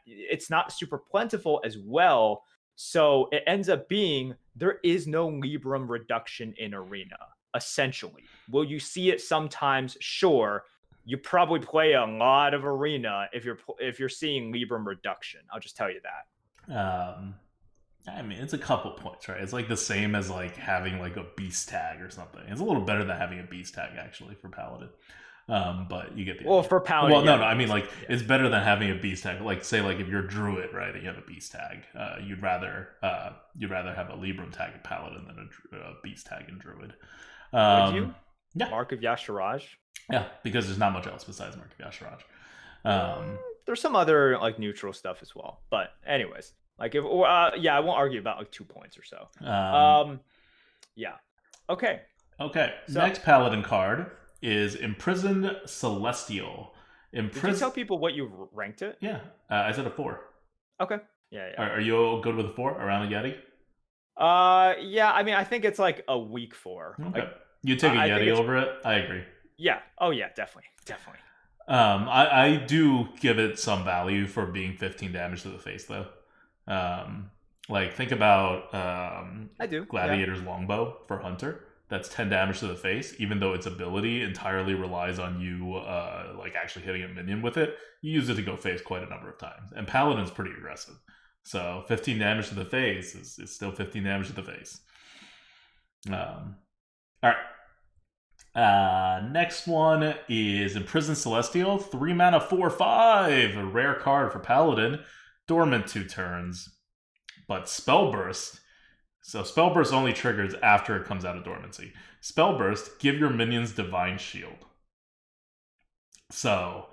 it's not super plentiful as well. So it ends up being there is no Libram reduction in Arena, essentially. Will you see it sometimes? Sure. You probably play a lot of Arena if you're seeing Libram reduction. I'll just tell you that. I mean, it's a couple points, right? It's like the same as like having like a beast tag or something. It's a little better than having a beast tag actually for Paladin. But you get the idea. For Paladin. Well, no. I mean, like it's better than having a beast tag. Like, say, like if you're a Druid, right, and you have a beast tag, you'd rather have a Libram tag in Paladin than a beast tag in Druid. Would you? Yeah. Mark of Yasharaj. Yeah, because there's not much else besides Mark of Yasharaj. There's some other like neutral stuff as well, but anyways, like if I won't argue about like 2 points or so. Yeah. Okay. So, next Paladin card is Imprisoned Celestial. Did you tell people what you ranked it? Yeah, I said a 4. Okay. Yeah. Are you good with a 4 around a Yeti? Yeah. I mean, I think it's like a weak 4. Okay. Like, you take a Yeti over it? I agree. Yeah. Oh yeah, definitely. I do give it some value for being 15 damage to the face, though. Like think about I do Gladiator's Longbow for Hunter. That's 10 damage to the face, even though its ability entirely relies on you like actually hitting a minion with it. You use it to go face quite a number of times. And Paladin's pretty aggressive. So 15 damage to the face is still 15 damage to the face. Alright. Next one is Imprisoned Celestial. 3 mana 4/5. A rare card for Paladin. Dormant 2 turns. But Spellburst. So Spellburst only triggers after it comes out of dormancy. Spellburst, give your minions Divine Shield. So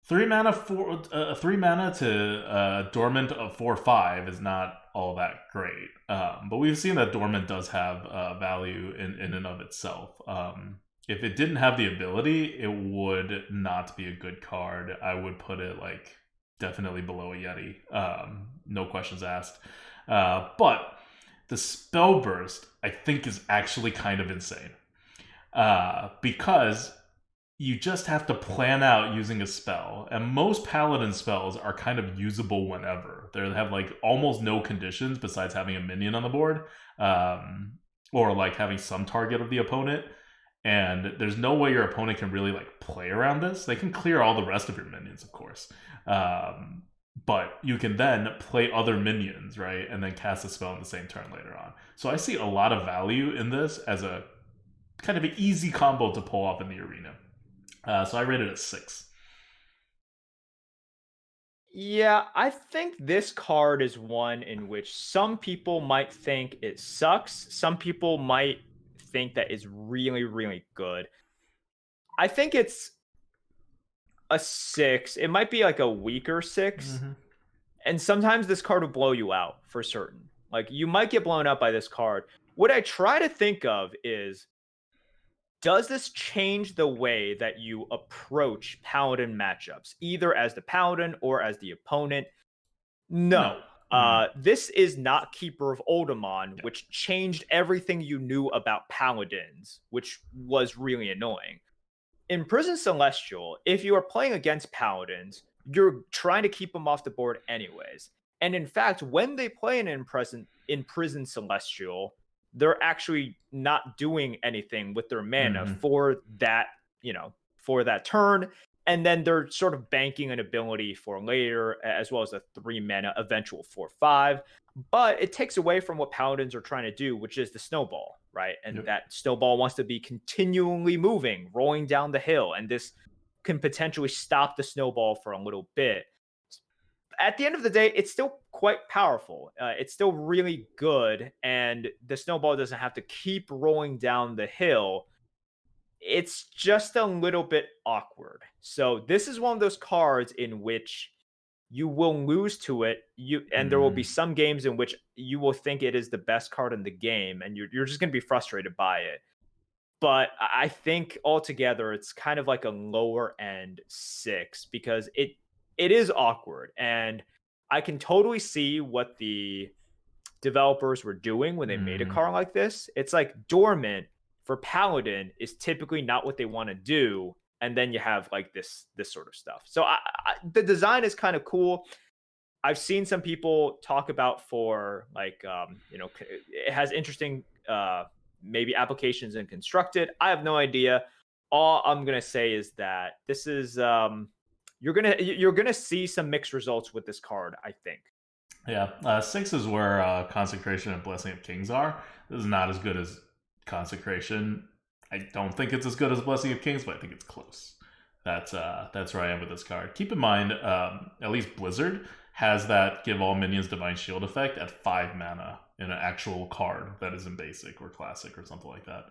3 mana to dormant of 4/5 is not all that great. But we've seen that dormant does have value in and of itself. If it didn't have the ability, it would not be a good card. I would put it like definitely below a Yeti. No questions asked. But the Spellburst, I think, is actually kind of insane. Because you just have to plan out using a spell. And most Paladin spells are kind of usable whenever. They have like almost no conditions besides having a minion on the board. Or like having some target of the opponent. And there's no way your opponent can really like play around this. They can clear all the rest of your minions, of course. But you can then play other minions, right? And then cast a spell in the same turn later on. So I see a lot of value in this as a kind of an easy combo to pull off in the arena. So I rated it 6. Yeah, I think this card is one in which some people might think it sucks. Some people might think that it's really, really good. I think it's a 6. It might be like a weaker 6. Mm-hmm. And sometimes this card will blow you out for certain. Like you might get blown up by this card. What I try to think of is, does this change the way that you approach Paladin matchups, either as the Paladin or as the opponent? No. This is not Keeper of Oldemon, which changed everything you knew about Paladins, which was really annoying. In Imprisoned Celestial, if you are playing against Paladins, you're trying to keep them off the board anyways. And in fact, when they play an Imprisoned Celestial, they're actually not doing anything with their mana for that, for that turn. And then they're sort of banking an ability for later, as well as a 3 mana eventual 4/5. But it takes away from what Paladins are trying to do, which is the snowball, right? And that snowball wants to be continually moving, rolling down the hill. And this can potentially stop the snowball for a little bit. At the end of the day, it's still quite powerful. It's still really good. And the snowball doesn't have to keep rolling down the hill. It's just a little bit awkward. So this is one of those cards in which you will lose to it. And there will be some games in which you will think it is the best card in the game, and you're just going to be frustrated by it. But I think altogether it's kind of like a lower end 6 because it is awkward, and I can totally see what the developers were doing when they made a card like this. It's like Dormant for Paladin is typically not what they want to do, and then you have like this sort of stuff. So the design is kind of cool. I've seen some people talk about for like it has interesting maybe applications in Constructed. I have no idea. All I'm gonna say is that this is you're gonna see some mixed results with this card, I think. Yeah, 6 is where Consecration and Blessing of Kings are. This is not as good as Consecration. I don't think it's as good as Blessing of Kings, but I think it's close. That's where I am with this card. Keep in mind, at least Blizzard has that give all minions Divine Shield effect at 5 mana in an actual card that is in Basic or Classic or something like that.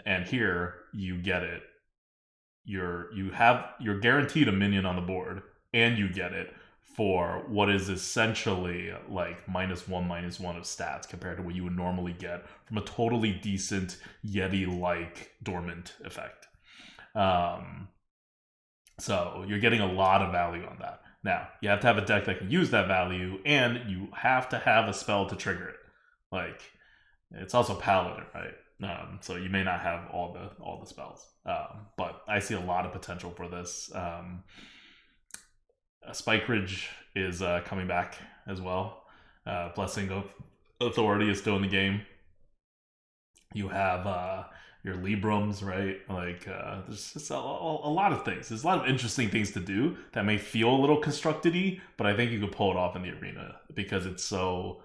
And here you get it. You're guaranteed a minion on the board, and you get it for what is essentially like -1/-1 of stats compared to what you would normally get from a totally decent Yeti-like Dormant effect. So you're getting a lot of value on that. Now, you have to have a deck that can use that value, and you have to have a spell to trigger it. Like, it's also Paladin, right? So you may not have all the spells. But I see a lot of potential for this. Spike Ridge is coming back as well. Blessing of Authority is still in the game. You have your Librams, right? Like, there's just a lot of things. There's a lot of interesting things to do that may feel a little constructed-y, but I think you could pull it off in the arena because it's so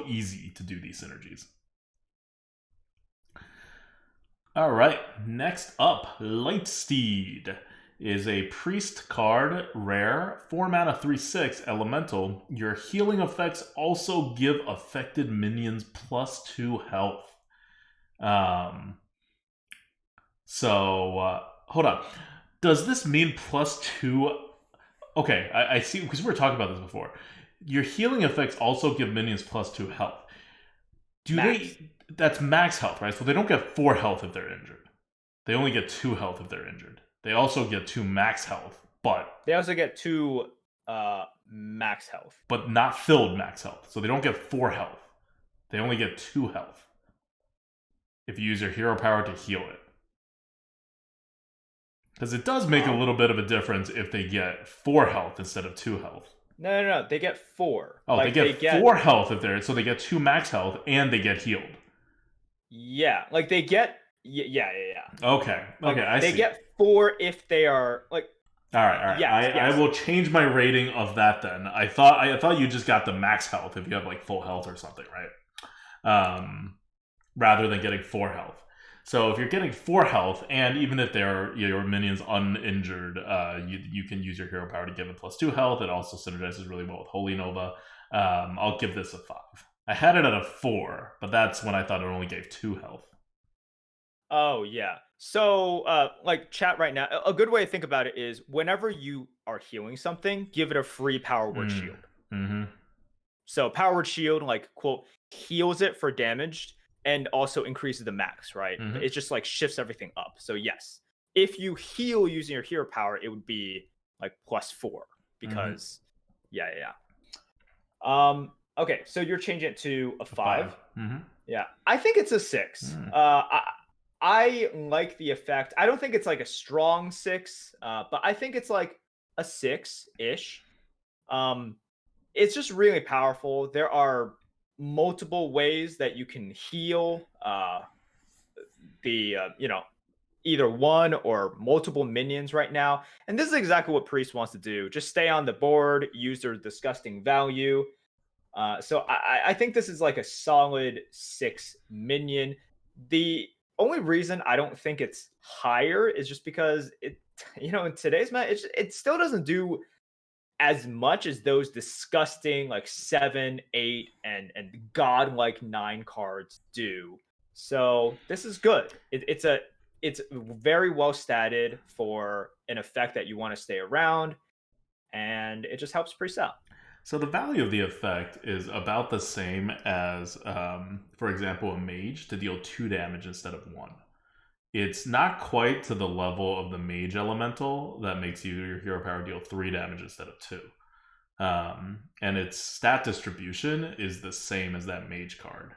easy to do these synergies. All right, next up, Light Steed is a priest card, rare, 4 mana, 3/6, elemental. Your healing effects also give affected minions +2 health. Hold on. Does this mean +2? Okay, I see, because we were talking about this before. Your healing effects also give minions +2 health. That's max health, right? So they don't get 4 health if they're injured. They only get 2 health if they're injured. They also get 2 max health, but they also get 2 max health, but not filled max health. So they don't get 4 health. They only get 2 health if you use your hero power to heal it. Because it does make a little bit of a difference if they get 4 health instead of 2 health. No. They get 4. Oh, like they get 4 health if they're... So they get 2 max health and they get healed. Yeah, like they get... Yeah. Okay, I see. They get 4 if they are... like. All right. Yes. I will change my rating of that then. I thought you just got the max health if you have like full health or something, right? Rather than getting 4 health. So if you're getting 4 health, and even if your minions uninjured, you can use your hero power to give it +2 health. It also synergizes really well with Holy Nova. I'll give this a 5. I had it at a 4, but that's when I thought it only gave 2 health. Oh, yeah. So, like, chat right now, a good way to think about it is whenever you are healing something, give it a free Power Word Shield. Mm-hmm. So Power Word Shield, like, quote, heals it for damage, and also increases the max, right? Mm-hmm. It just like shifts everything up. So yes, if you heal using your hero power, it would be like +4 because yeah. Okay, so you're changing it to a 5. Mm-hmm. Yeah, I think it's a 6. I like the effect. I don't think it's like a strong 6, but I think it's like a 6-ish. It's just really powerful. There are multiple ways that you can heal either one or multiple minions right now. And this is exactly what Priest wants to do. Just stay on the board, use their disgusting value. So I think this is like a solid 6 minion. The only reason I don't think it's higher is just because in today's match, it still doesn't do as much as those disgusting like 7, 8, and godlike 9 cards do. So this is good. It's very well statted for an effect that you want to stay around, and it just helps pre-sell. So the value of the effect is about the same as, for example, a mage to deal 2 damage instead of 1. It's not quite to the level of the mage elemental that makes your hero power deal 3 damage instead of 2. And its stat distribution is the same as that mage card.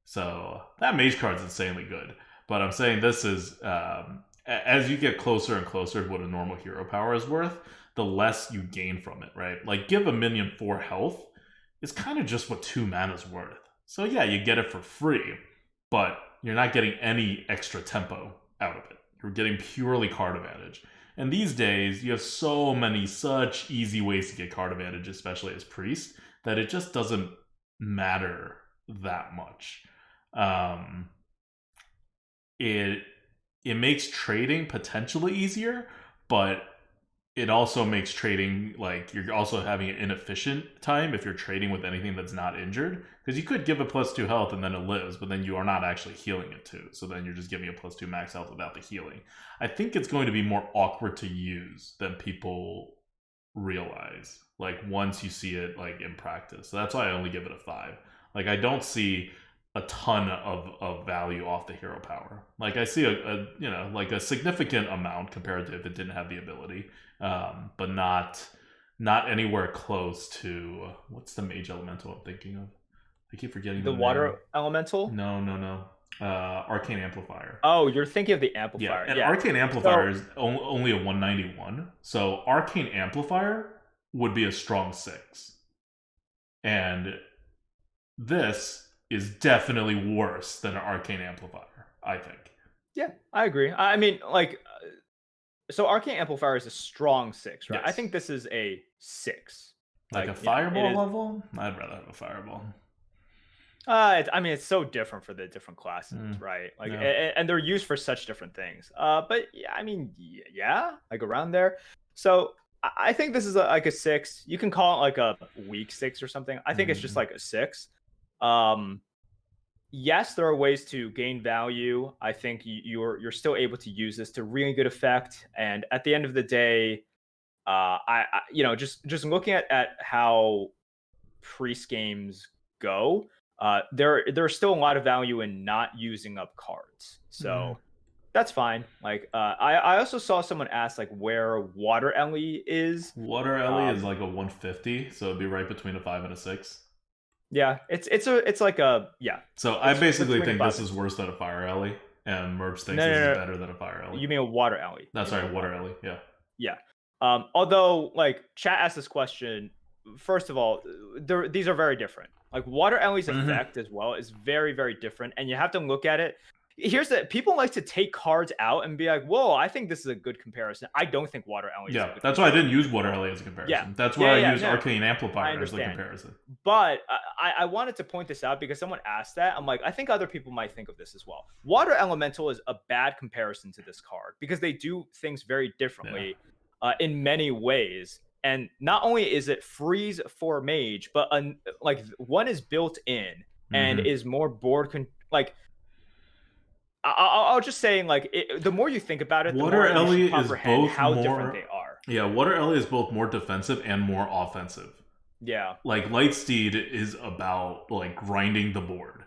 So that mage card is insanely good. But I'm saying this is, as you get closer and closer to what a normal hero power is worth, the less you gain from it, right? Like, give a minion 4 health is kind of just what 2 mana is worth. So yeah, you get it for free, but you're not getting any extra tempo out of it. You're getting purely card advantage. And these days, you have such easy ways to get card advantage, especially as Priest, that it just doesn't matter that much. It makes trading potentially easier, but it also makes trading, like, you're also having an inefficient time if you're trading with anything that's not injured. Because you could give a +2 health and then it lives, but then you are not actually healing it too. So then you're just giving a +2 max health without the healing. I think it's going to be more awkward to use than people realize, like, once you see it, like, in practice. So that's why I only give it a 5. Like, I don't see a ton of value off the hero power. Like, I see a significant amount compared to if it didn't have the ability, but not anywhere close to, what's the mage elemental I'm thinking of? I keep forgetting the water elemental. No. Arcane Amplifier. Oh, you're thinking of the amplifier. Yeah, and Arcane Amplifier is only a 191. So Arcane Amplifier would be a strong 6, and this is definitely worse than an Arcane Amplifier, I think. Yeah, I agree. I mean, like, so Arcane Amplifier is a strong 6, right? Yes. I think this is a 6. Like a fireball level? I'd rather have a fireball. I mean, it's so different for the different classes, right? Like, and they're used for such different things. But yeah, I mean, yeah, like around there. So I think this is like a 6. You can call it like a weak 6 or something. I think it's just like a 6. Yes, there are ways to gain value. I think you're still able to use this to really good effect. And at the end of the day, I just looking at how Priest games go, there's still a lot of value in not using up cards. So that's fine. Like, I also saw someone ask like where Water Ellie is. Water Ellie is like a 150, so it'd be right between a 5 and a 6. Yeah, it's like a So I basically think this is worse than a Fire Ellie, and Merch thinks this is better than a Fire Ellie. You mean a Water Ellie? That's right, Water Ellie. Yeah. Yeah. Although, like, chat asked this question. First of all, these are very different. Like, Water Ellie's effect as well is very, very different, and you have to look at it. Here's the people like to take cards out and be like, "Whoa, I think this is a good comparison." I don't think Water Ellie. Yeah, that's why I didn't use Water Ellie as a comparison. Yeah, that's why I used Arcane Amplifier as a comparison. But I wanted to point this out because someone asked that. I'm like, I think other people might think of this as well. Water Elemental is a bad comparison to this card because they do things very differently in many ways. And not only is it freeze for mage, but like one is built in and is more board I'll just say, like, the more you think about it, the Water more Ellie you comprehend how different they are. Yeah, Water Ellie is both more defensive and more offensive. Yeah. Like, Light Steed is about, like, grinding the board.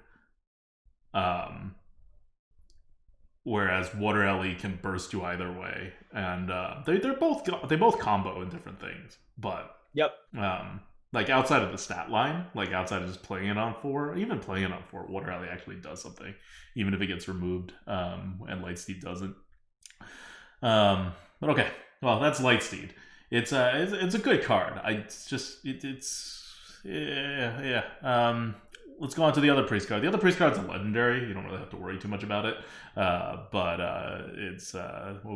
Whereas Water Ellie can burst you either way. And they both combo in different things. But like, outside of the stat line, like outside of just playing it on 4, even playing it on 4, Water Ellie actually does something, even if it gets removed, and Lightsteed doesn't. But okay, well, that's Lightsteed. it's a good card. Let's go on to the other priest card. The other priest card's a legendary. You don't really have to worry too much about it. We'll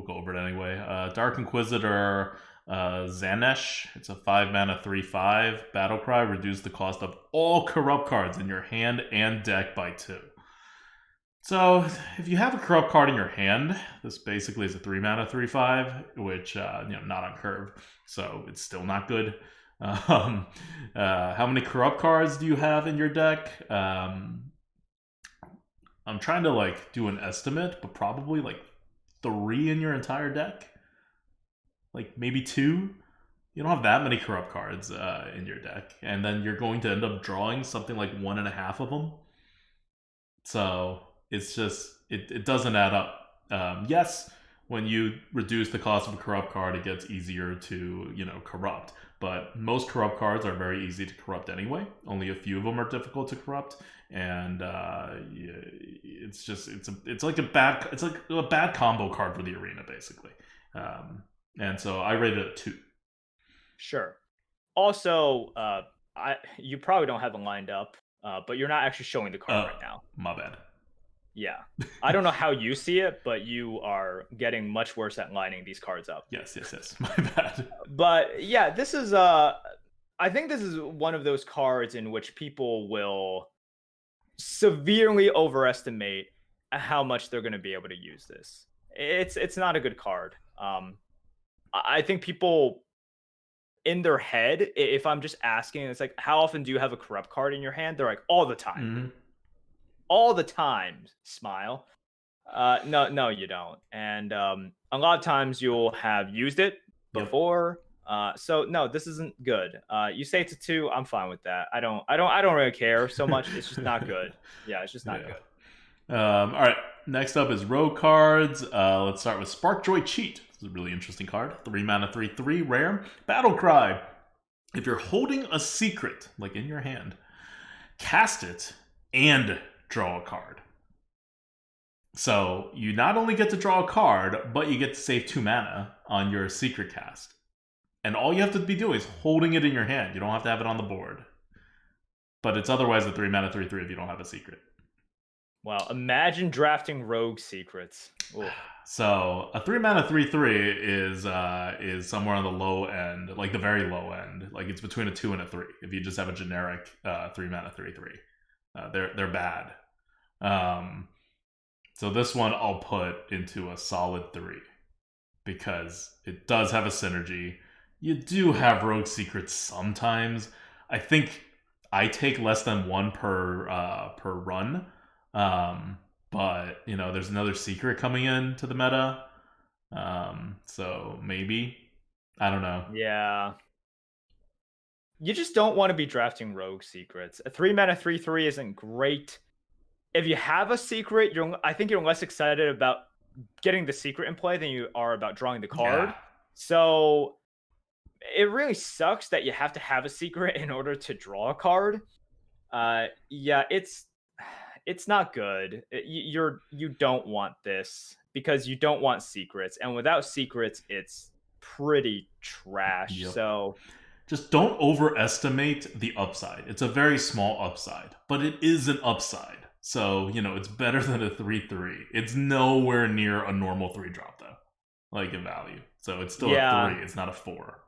go over it anyway. Dark Inquisitor, Zanesh. It's a 5-mana 3/5 battle cry. Reduce the cost of all corrupt cards in your hand and deck by 2. So if you have a corrupt card in your hand, this basically is a 3-mana 3/5, which not on curve, so it's still not good. How many corrupt cards do you have in your deck? I'm trying to do an estimate, but probably 3 in your entire deck. Maybe 2. You don't have that many corrupt cards in your deck, and then you're going to end up drawing something like 1.5 of them. So it's just it doesn't add up. Yes, when you reduce the cost of a corrupt card, it gets easier to corrupt. But most corrupt cards are very easy to corrupt anyway. Only a few of them are difficult to corrupt, and it's like a bad combo card for the arena basically. And so I rated it 2. Sure. Also, you probably don't have it lined up, but you're not actually showing the card right now. My bad. Yeah. I don't know how you see it, but you are getting much worse at lining these cards up. Yes. My bad. But yeah, this is I think this is one of those cards in which people will severely overestimate how much they're going to be able to use this. It's not a good card. I think people in their head, if I'm just asking, it's like, how often do you have a corrupt card in your hand? They're like, all the time. Mm-hmm. All the time, smile. No, you don't. And a lot of times you'll have used it before. So no, this isn't good. You say it's a 2, I'm fine with that. I don't really care so much. It's just not good. Yeah, it's just not good. All right. Next up is rogue cards. Let's start with Sparkjoy Cheat. This is a really interesting card. 3-mana 3/3 rare. Battle Cry. If you're holding a secret, in your hand, cast it and draw a card. So you not only get to draw a card, but you get to save 2 mana on your secret cast. And all you have to be doing is holding it in your hand. You don't have to have it on the board. But it's otherwise a 3-mana 3/3 if you don't have a secret. Wow, imagine drafting rogue secrets. Ooh. So a 3-mana 3/3 is somewhere on the low end, the very low end. It's between a 2 and a 3. If you just have a generic 3-mana 3/3, they're bad. So this one I'll put into a solid 3 because it does have a synergy. You do have rogue secrets sometimes. I think I take less than 1 per run. But there's another secret coming into the meta. So maybe, I don't know. Yeah. You just don't want to be drafting rogue secrets. A 3-mana 3/3 isn't great. If you have a secret, I think you're less excited about getting the secret in play than you are about drawing the card. Yeah. So it really sucks that you have to have a secret in order to draw a card. Yeah, it's not good. You don't want this because you don't want secrets, and without secrets, it's pretty trash. Yep. So just don't overestimate the upside. It's a very small upside, but it is an upside. So, it's better than a 3/3. It's nowhere near a normal 3-drop though, in value. So it's still a 3. It's not a 4.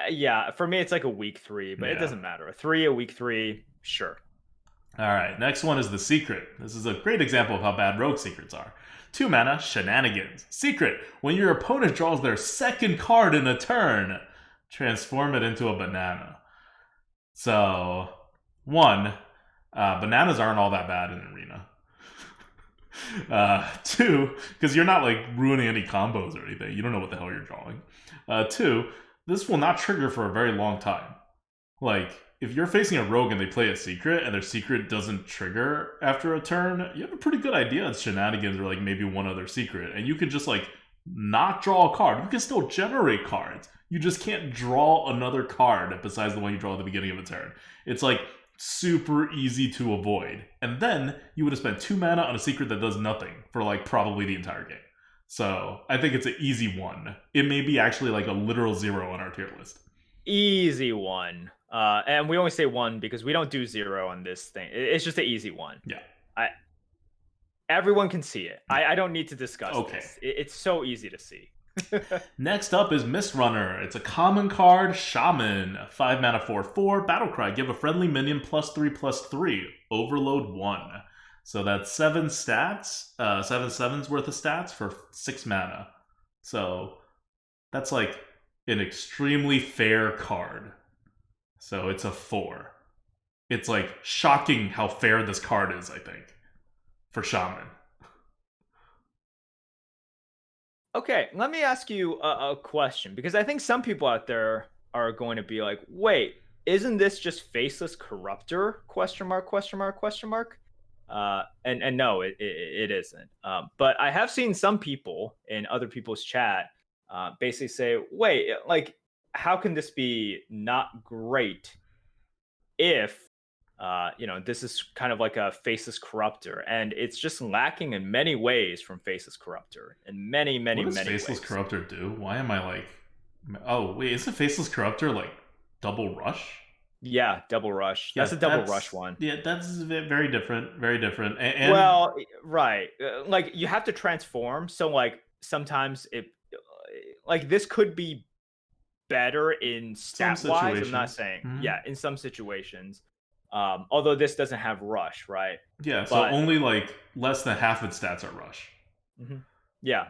Yeah, for me, it's a weak 3, but it doesn't matter. A 3, a weak 3, sure. All right, next one is the Secret. This is a great example of how bad rogue secrets are. 2 mana, Shenanigans. Secret. When your opponent draws their second card in a turn, transform it into a banana. So, 1, bananas aren't all that bad in Arena. 2, because you're not ruining any combos or anything. You don't know what the hell you're drawing. 2, this will not trigger for a very long time. If you're facing a rogue and they play a secret and their secret doesn't trigger after a turn, you have a pretty good idea it's Shenanigans or maybe one other secret. And you can just not draw a card. You can still generate cards. You just can't draw another card besides the one you draw at the beginning of a turn. It's super easy to avoid. And then you would have spent 2 mana on a secret that does nothing for probably the entire game. So I think it's an easy 1. It may be actually like a literal 0 on our tier list. Easy 1. And we only say 1 because we don't do 0 on this thing. It's just an easy 1. Yeah. Everyone can see it. I don't need to discuss Okay. this. It's so easy to see. Next up is Mist Runner. It's a common card, Shaman. 5 mana 4/4, Battlecry. Give a friendly minion +3/+3. Overload 1. So that's 7 stats, 7 sevens worth of stats for 6 mana. So that's like an extremely fair card. So it's a 4. It's like shocking how fair this card is, I think, for Shaman. Okay, let me ask you a question, because I think some people out there are going to be like, wait, isn't this just Faceless Corruptor? Question mark, question mark, question mark. And no, it isn't. But I have seen some people in other people's chat basically say, wait, like, how can this be not great if this is kind of like a Faceless Corruptor, and it's just lacking in many ways from Faceless Corruptor, in many What does many Faceless ways. Corruptor do? Why am I like... Oh, wait, isn't Faceless Corruptor like double rush? Yeah, double rush. That's a double rush one. Yeah, that's very different. Very different. And Well, right. Like, you have to transform, so like sometimes it like this could be better in stat wise. I'm not saying. Yeah, in some situations. Although this doesn't have rush, right? Yeah, so only like less than half its stats are rush. Yeah.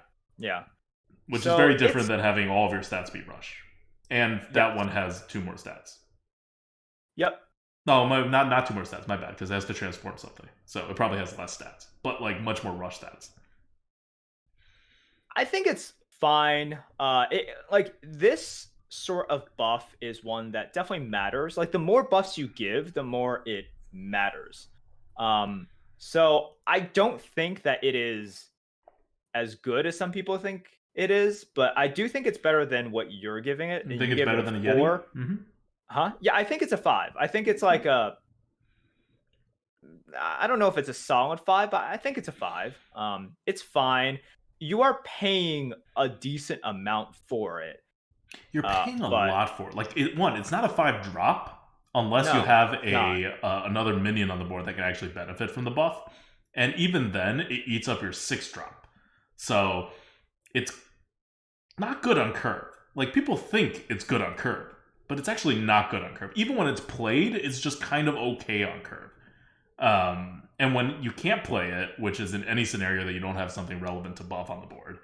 Which is very different than having all of your stats be rush. And that one has 2 more stats. Yep. No, not 2 more stats, my bad, because it has to transform something. So it probably has less stats, but like much more rush stats. I think it's fine. Like, this sort of buff is one that definitely matters. Like, the more buffs you give, the more it matters. So I don't think that it is as good as some people think it is, but I do think it's better than what you're giving it. You think it's better than a Yeti? 4. Huh? Yeah, I think it's a 5. I think it's like a... I don't know if it's a solid 5, but I think it's a 5. It's fine. You are paying a decent amount for it. You're paying a lot for it. Like, it's not a 5 drop unless you have another minion on the board that can actually benefit from the buff. And even then, it eats up your 6 drop. So it's not good on curve. Like, people think it's good on curve, but it's actually not good on curve. Even when it's played, it's just kind of okay on curve. And when you can't play it, which is in any scenario that you don't have something relevant to buff on the board,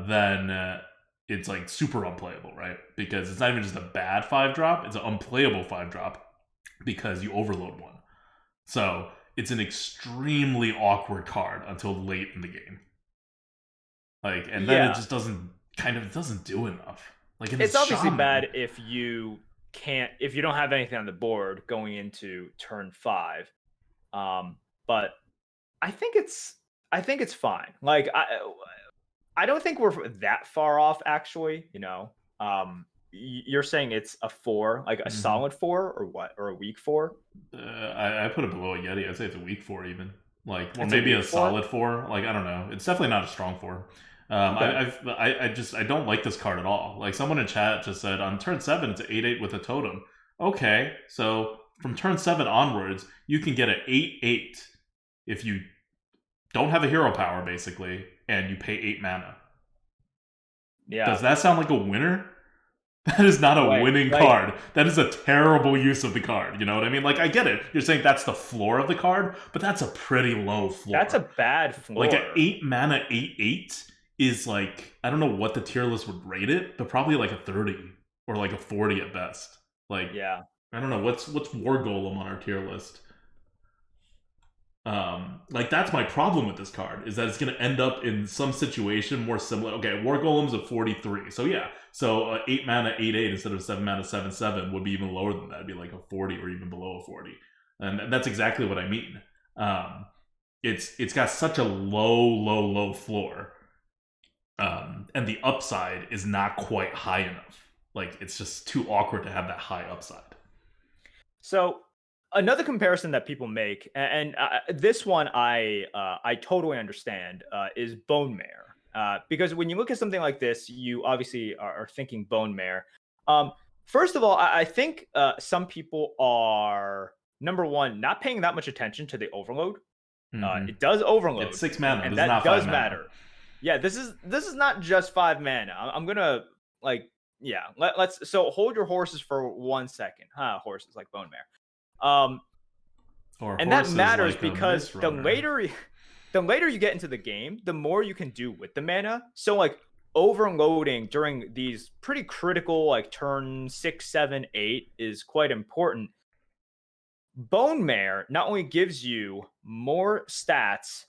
then it's like super unplayable, right? Because it's not even just a bad 5 drop, it's an unplayable 5 drop because you overload 1. So it's an extremely awkward card until late in the game. Like, and then it just doesn't do enough. Like, it's obviously bad if you don't have anything on the board going into turn 5. But I think it's fine. Like, I don't think we're that far off, actually. You're saying it's a 4, like a solid 4, or what, or a weak 4? I put it below a Yeti. I'd say it's a weak 4 even. Like, or maybe a solid 4. Like, I don't know. It's definitely not a strong 4. I don't like this card at all. Like, someone in chat just said on turn 7 it's an 8/8 with a totem. Okay, so from turn 7 onwards, you can get an 8/8 if you don't have a hero power, basically, and you pay 8 mana. Yeah. Does that sound like a winner? That is not a winning card. That is a terrible use of the card. You know what I mean? Like, I get it. You're saying that's the floor of the card, but that's a pretty low floor. That's a bad floor. Like, an 8 mana 8/8 is like, I don't know what the tier list would rate it, but probably like a 30 or like a 40 at best. Like, yeah. I don't know, what's War Golem on our tier list? Like, that's my problem with this card, is that it's going to end up in some situation more similar. Okay, War Golem's a 43, so yeah. So 8 mana 8/8 instead of 7 mana 7/7 would be even lower than that. It'd be like a 40 or even below a 40. And that's exactly what I mean. It's got such a low floor. And the upside is not quite high enough. Like, it's just too awkward to have that high upside. So another comparison that people make, and this one I totally understand, is Bone Mare. because when you look at something like this, you obviously are thinking bone mare. First of all, I think some people are, number one, not paying that much attention to the overload. It does overload. It's 6 mana, and this that is not 5 does mana. matter. Yeah, this is not just 5 mana. I'm gonna like, yeah. Let's so hold your horses for 1 second. Horses like bone mare. And that matters like because the later you get into the game, the more you can do with the mana. So like overloading during these pretty critical like turn 6, 7, 8 is quite important. Bone mare not only gives you more stats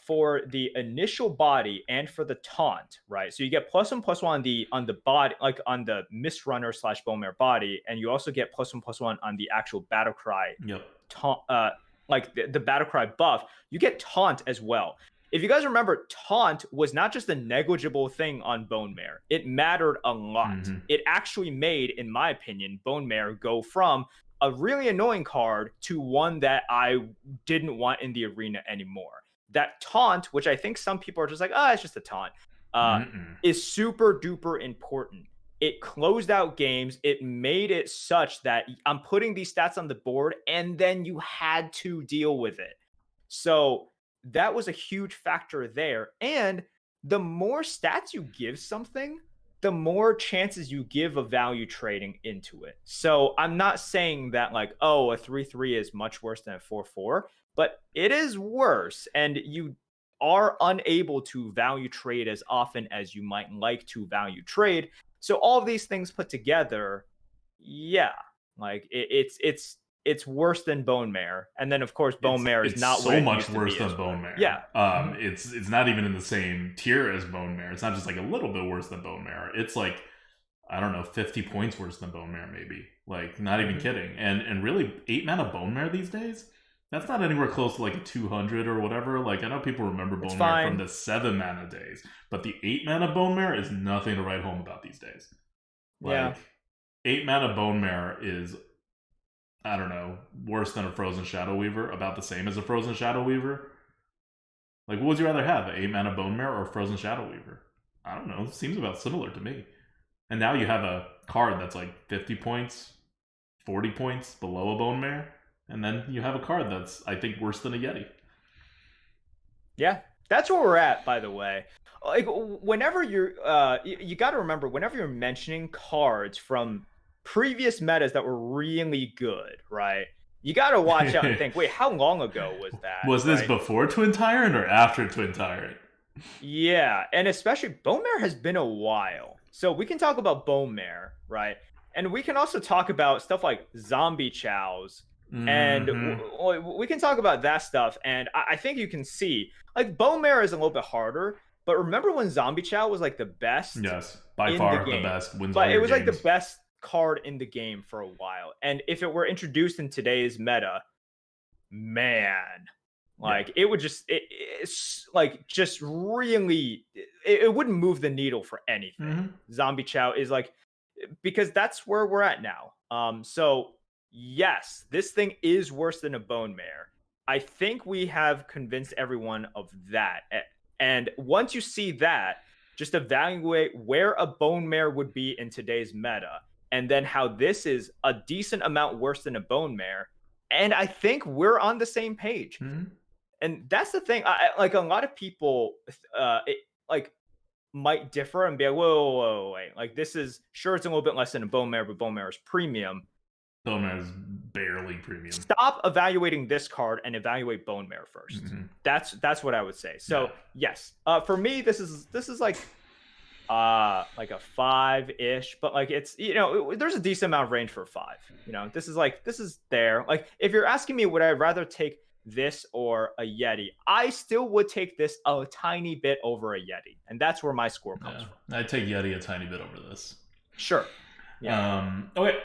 for the initial body and for the taunt, right? So you get +1/+1 on the body, like on the Mist Runner / bone mare body, and you also get +1/+1 on the actual battle cry. Yep. Like the battle cry buff. You get taunt as well. If you guys remember, taunt was not just a negligible thing on bone mare. It mattered a lot. It actually made, in my opinion, bone mare go from a really annoying card to one that I didn't want in the arena anymore. That taunt, which I think some people are just like, it's just a taunt, is super duper important. It closed out games. It made it such that I'm putting these stats on the board, and then you had to deal with it. So that was a huge factor there. And the more stats you give something, the more chances you give of value trading into it. So I'm not saying that like, a 3/3 is much worse than a 4/4, but it is worse. And you are unable to value trade as often as you might like to value trade. So all of these things put together, yeah, like it's worse than bone mare. And then of course bone mare is not so much worse than bone mare. Yeah. It's not even in the same tier as bone mare. It's not just like a little bit worse than bone mare. It's like, I don't know, 50 points worse than bone mare maybe. Like, not even kidding. And really 8 mana bone mare these days, that's not anywhere close to like a 200 or whatever. Like, I know people remember bone mare from the 7 mana days, but the 8 mana bone mare is nothing to write home about these days. Like, 8 mana bone mare is, I don't know, worse than a Frozen Shadow Weaver, about the same as a Frozen Shadow Weaver. Like, what would you rather have, an 8 mana bone mare or a Frozen Shadow Weaver? I don't know, it seems about similar to me. And now you have a card that's like 50 points, 40 points below a bone mare, and then you have a card that's, I think, worse than a Yeti. Yeah, that's where we're at, by the way. Like, whenever you're, you got to remember, whenever you're mentioning cards from previous metas that were really good, right? You got to watch out and think, wait, how long ago was that? Was this before Twin Tyrant or after Twin Tyrant? Yeah, and especially Bone Mare has been a while. So we can talk about Bone Mare, right? And we can also talk about stuff like Zombie Chows. And we can talk about that stuff. And I think you can see, like, Bone Mare is a little bit harder. But remember when Zombie Chow was like the best? Yes, by far the best. But it was like the best card in the game for a while. And if it were introduced in today's meta, man, like it would just it's like just really it wouldn't move the needle for anything. Zombie Chow is like, because that's where we're at now. So yes, this thing is worse than a bone mare. I think we have convinced everyone of that. And once you see that, just evaluate where a bone mare would be in today's meta, and then how this is a decent amount worse than a bone mare. And I think we're on the same page. And that's the thing. Like, a lot of people might differ and be like, whoa, wait. Like, this is, sure, it's a little bit less than a bone mare, but bone mare is premium. Bone mare is barely premium. Stop evaluating this card and evaluate bone mare first. That's what I would say. So yes, for me, this is like a 5-ish, but like, it's, there's a decent amount of range for a 5. This is there. Like, if you're asking me, would I rather take this or a Yeti, I still would take this a tiny bit over a Yeti, and that's where my score comes from. I'd take Yeti a tiny bit over this. Sure. Okay.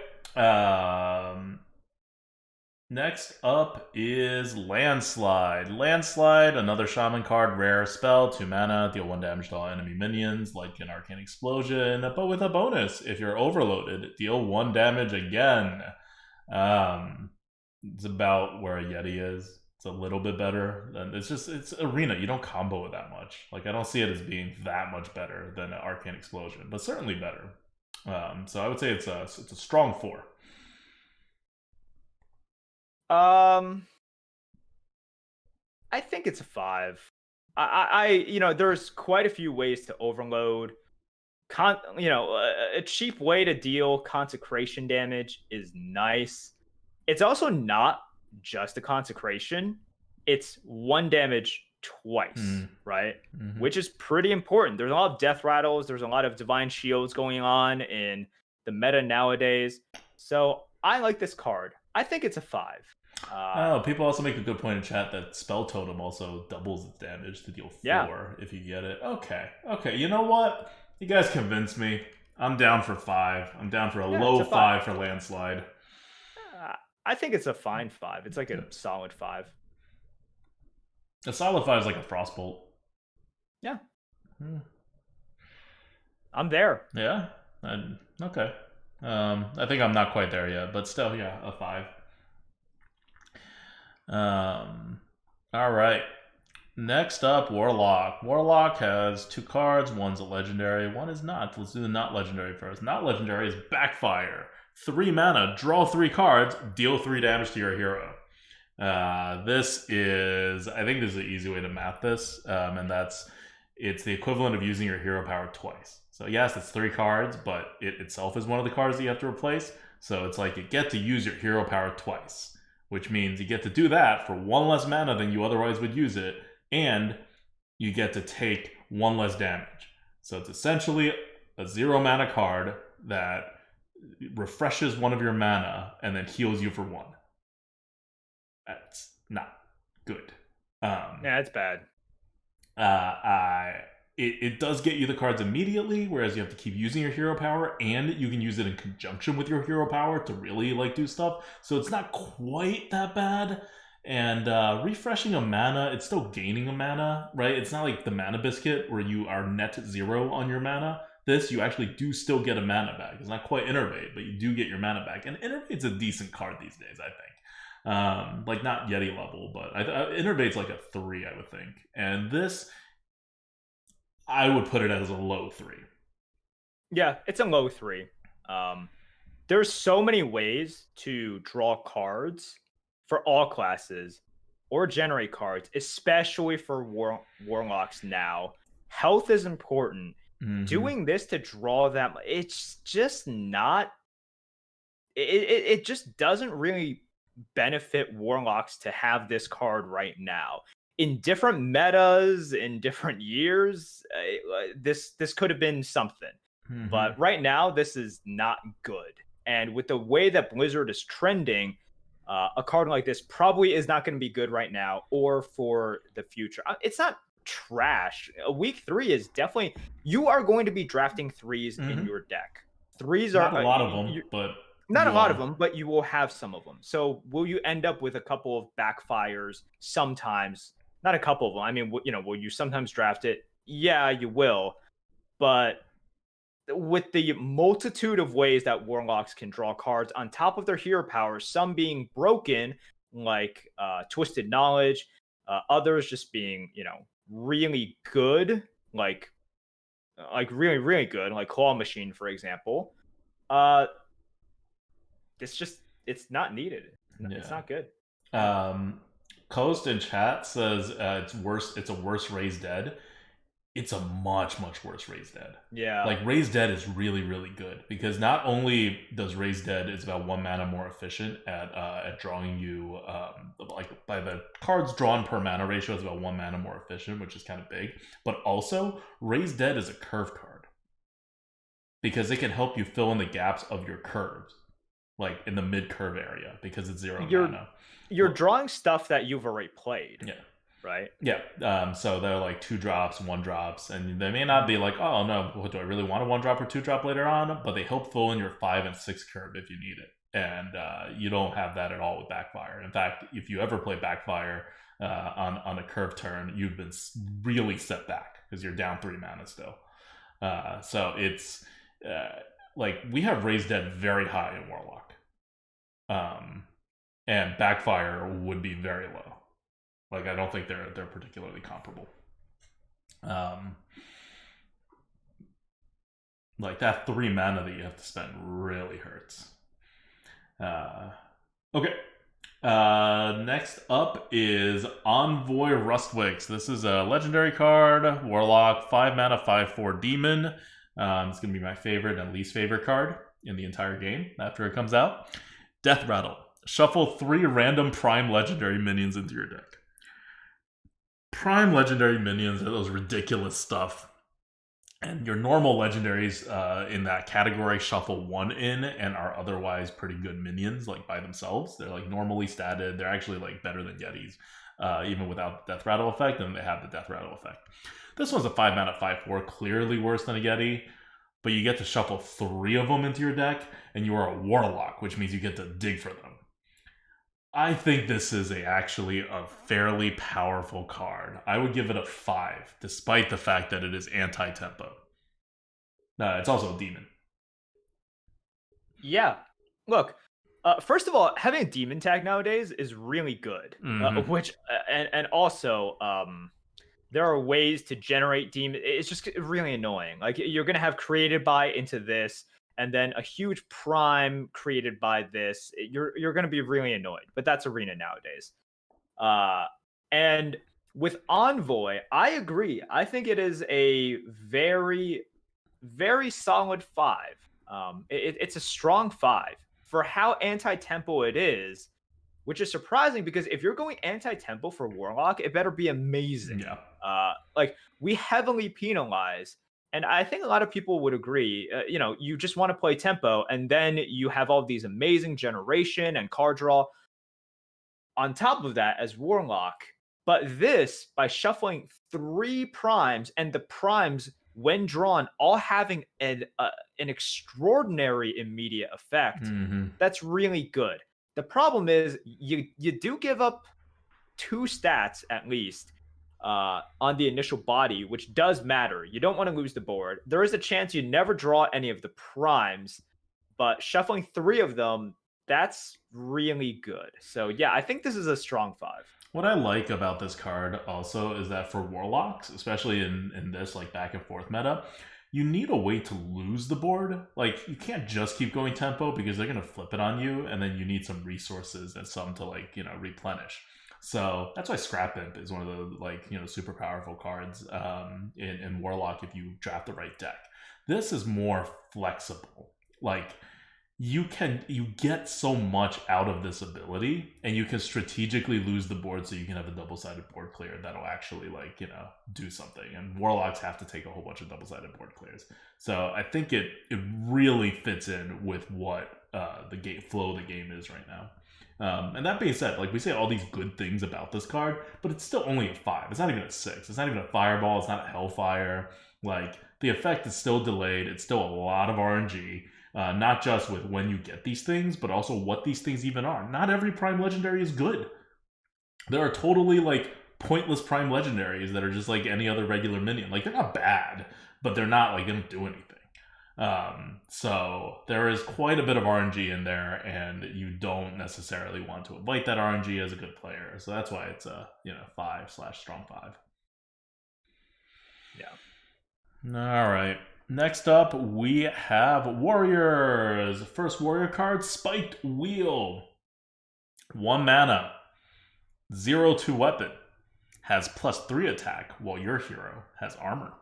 Next up is Landslide. Landslide, another shaman card, rare spell, 2 mana, deal 1 damage to all enemy minions, like an Arcane Explosion, but with a bonus. If you're overloaded, deal 1 damage again. It's about where a Yeti is. It's a little bit better. And it's Arena. You don't combo it that much. Like, I don't see it as being that much better than an Arcane Explosion, but certainly better. So I would say it's a strong 4. I think it's a 5. There's quite a few ways to overload. A cheap way to deal consecration damage is nice. It's also not just a consecration. It's 1 damage twice, right? Mm-hmm. Which is pretty important. There's a lot of death rattles. There's a lot of divine shields going on in the meta nowadays. So I like this card. I think it's a 5. People also make a good point in chat that Spell Totem also doubles its damage to deal 4 if you get it. Okay. You know what? You guys convinced me. I'm down for 5. I'm down for a low 5 for Landslide. I think it's a fine 5. It's like a solid 5. A solid 5 is like a Frostbolt. Yeah. I'm there. Yeah? Okay. I think I'm not quite there yet, but still, yeah, a 5. All right. Next up, Warlock. Warlock has 2 cards. One's a legendary, one is not. Let's do the not legendary first. Not legendary is Backfire. 3 mana, draw 3 cards, deal 3 damage to your hero. I think this is an easy way to math this, and it's the equivalent of using your hero power twice. So yes, it's 3 cards, but it itself is one of the cards that you have to replace. So it's like you get to use your hero power twice, which means you get to do that for 1 less mana than you otherwise would use it, and you get to take 1 less damage. So it's essentially a 0 mana card that refreshes 1 of your mana and then heals you for 1. That's not good. Yeah, it's bad. It does get you the cards immediately, whereas you have to keep using your hero power, and you can use it in conjunction with your hero power to really do stuff. So it's not quite that bad. And refreshing a mana, it's still gaining a mana, right? It's not like the Mana Biscuit where you are net 0 on your mana. This, you actually do still get a mana back. It's not quite Innervate, but you do get your mana back. And Innervate's a decent card these days, I think. Not Yeti level, but Innervate's like a 3, I would think. And this, I would put it as a low 3. Yeah, it's a low 3. There's so many ways to draw cards for all classes or generate cards, especially for Warlocks now. Health is important. Mm-hmm. Doing this to draw that, it's just not... It just doesn't really benefit Warlocks to have this card right now. In different metas, in different years, this could have been something. Mm-hmm. But right now, this is not good. And with the way that Blizzard is trending, a card like this probably is not going to be good right now or for the future. It's not trash. Week 3 is definitely... You are going to be drafting 3s in your deck. 3s are... Not a lot of them, but... Not a lot of them, but you will have some of them. So will you end up with a couple of backfires sometimes? Not a couple of them. I mean, will you sometimes draft it? Yeah, you will. But with the multitude of ways that Warlocks can draw cards on top of their hero powers, some being broken, like Twisted Knowledge, others just being, really good, like really, really good, like Claw Machine, for example. It's not needed. It's not good. Coast in chat says it's worse. It's a worse Raised Dead. It's a much, much worse Raised Dead. Yeah. Like, Raised Dead is really, really good because not only does Raised Dead is about 1 mana more efficient at drawing you, by the cards drawn per mana ratio is about 1 mana more efficient, which is kind of big. But also, Raised Dead is a curve card because it can help you fill in the gaps of your curves, like in the mid curve area, because it's 0 mana. You're drawing stuff that you've already played. Yeah. Right? Yeah. So they're like 2 drops, 1 drops, and they may not be like, oh no, do I really want a 1 drop or 2 drop later on? But they help fill in your 5 and 6 curve if you need it. And you don't have that at all with Backfire. In fact, if you ever play Backfire on a curve turn, you've been really set back because you're down 3 mana still. So it's we have Raised Dead very high in Warlock. And Backfire would be very low. Like, I don't think they're particularly comparable. Like, that 3 mana that you have to spend really hurts. Okay. Next up is Envoy Rustwix. This is a legendary card, Warlock, 5 mana, 5/4 demon. It's going to be my favorite and least favorite card in the entire game after it comes out. Death Rattle. Shuffle 3 random prime legendary minions into your deck. Prime legendary minions are those ridiculous stuff. And your normal legendaries in that category shuffle 1 in and are otherwise pretty good minions, like by themselves. They're like normally statted. They're actually like better than Yetis, even without the Death Rattle effect, and they have the Death Rattle effect. This one's a 5 mana 5/4, clearly worse than a Yeti, but you get to shuffle 3 of them into your deck, and you are a Warlock, which means you get to dig for them. I think this is actually a fairly powerful card. I would give it a 5, despite the fact that it is anti-tempo. It's also a demon. Yeah. Look, first of all, having a demon tag nowadays is really good. Which and also, there are ways to generate demon. It's just really annoying. Like, you're gonna have created by into this, and then a huge prime created by this. You're going to be really annoyed, but that's Arena nowadays. And with Envoy, I agree. I think it is a very, very solid 5. It's a strong 5 for how anti-tempo it is, which is surprising because if you're going anti-tempo for Warlock, it better be amazing. Yeah. Like, we heavily penalize. And I think a lot of people would agree, you just want to play tempo, and then you have all these amazing generation and card draw on top of that as Warlock. But this, by shuffling 3 primes, and the primes, when drawn, all having an extraordinary immediate effect, that's really good. The problem is you do give up 2 stats at least on the initial body, which does matter. You don't want to lose the board. There is a chance you never draw any of the primes, but shuffling 3 of them, that's really good. So yeah, I think this is a strong 5. What I like about this card also is that for Warlocks, especially in this like back and forth meta, you need a way to lose the board. Like, you can't just keep going tempo because they're going to flip it on you, and then you need some resources and some to replenish. So that's why Scrap Imp is one of the super powerful cards in Warlock if you draft the right deck. This is more flexible. Like, you get so much out of this ability, and you can strategically lose the board so you can have a double-sided board clear that'll actually do something. And Warlocks have to take a whole bunch of double-sided board clears. So I think it really fits in with what the flow of the game is right now. And that being said, we say all these good things about this card, but it's still only a 5. It's not even a 6. It's not even a Fireball. It's not a Hellfire. The effect is still delayed. It's still a lot of RNG. Not just with when you get these things, but also what these things even are. Not every Prime Legendary is good. There are totally, pointless Prime Legendaries that are just like any other regular minion. They're not bad, but they're not, they don't do anything. So there is quite a bit of RNG in there, and you don't necessarily want to invite that RNG as a good player. So that's why it's a 5/strong 5. Yeah. All right. Next up, we have Warriors. First Warrior card, Spiked Wheel. 1 mana, 0/2 weapon, has +3 attack while your hero has armor.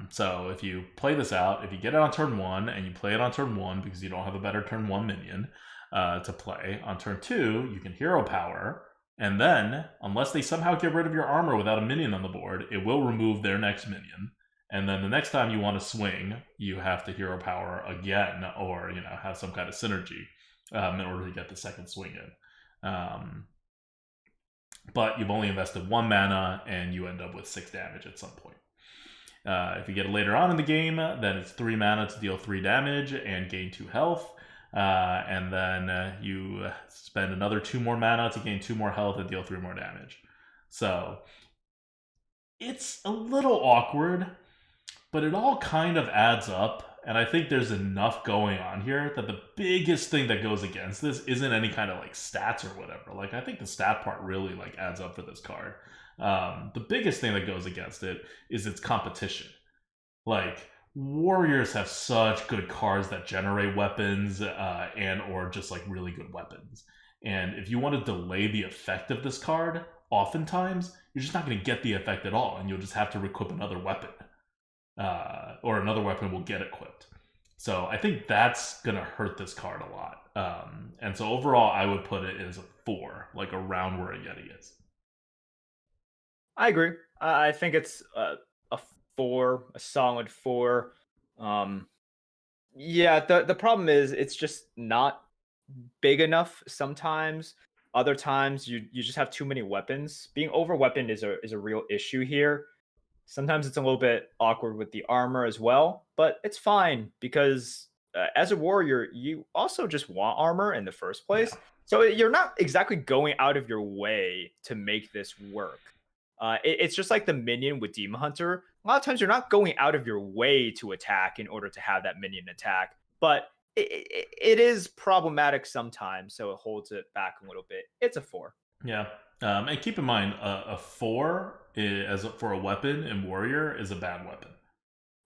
So if you play this out, if you get it on turn 1 and you play it on turn 1 because you don't have a better turn 1 minion to play, on turn 2 you can hero power, and then unless they somehow get rid of your armor without a minion on the board, it will remove their next minion. And then the next time you want to swing, you have to hero power again, or have some kind of synergy in order to get the second swing in. But you've only invested 1 mana, and you end up with 6 damage at some point. If you get it later on in the game, then it's 3 mana to deal 3 damage and gain 2 health. And then you spend another 2 more mana to gain 2 more health and deal 3 more damage. So it's a little awkward, but it all kind of adds up and I think there's enough going on here that the biggest thing that goes against this isn't any kind of like stats or whatever. Like I think the stat part really like adds up for this card. The biggest thing that goes against it is its competition. Like warriors have such good cards that generate weapons and or just like really good weapons. And if you want to delay the effect of this card, oftentimes you're just not going to get the effect at all, and you'll just have to equip another weapon, or another weapon will get equipped. So I think that's going to hurt this card a lot. And so overall, I would put it as a 4, like around where a Yeti is. I agree. I think it's a 4, a solid 4. Yeah, the problem is it's just not big enough sometimes. Other times you just have too many weapons. Being over weaponed is a real issue here. Sometimes it's a little bit awkward with the armor as well, but it's fine because as a warrior, you also just want armor in the first place. Yeah. So you're not exactly going out of your way to make this work. It's just like the minion with Demon Hunter. A lot of times you're not going out of your way to attack in order to have that minion attack, but it is problematic sometimes, so it holds it back a little bit. It's a 4. Yeah. And keep in mind, a 4 for a weapon in warrior is a bad weapon.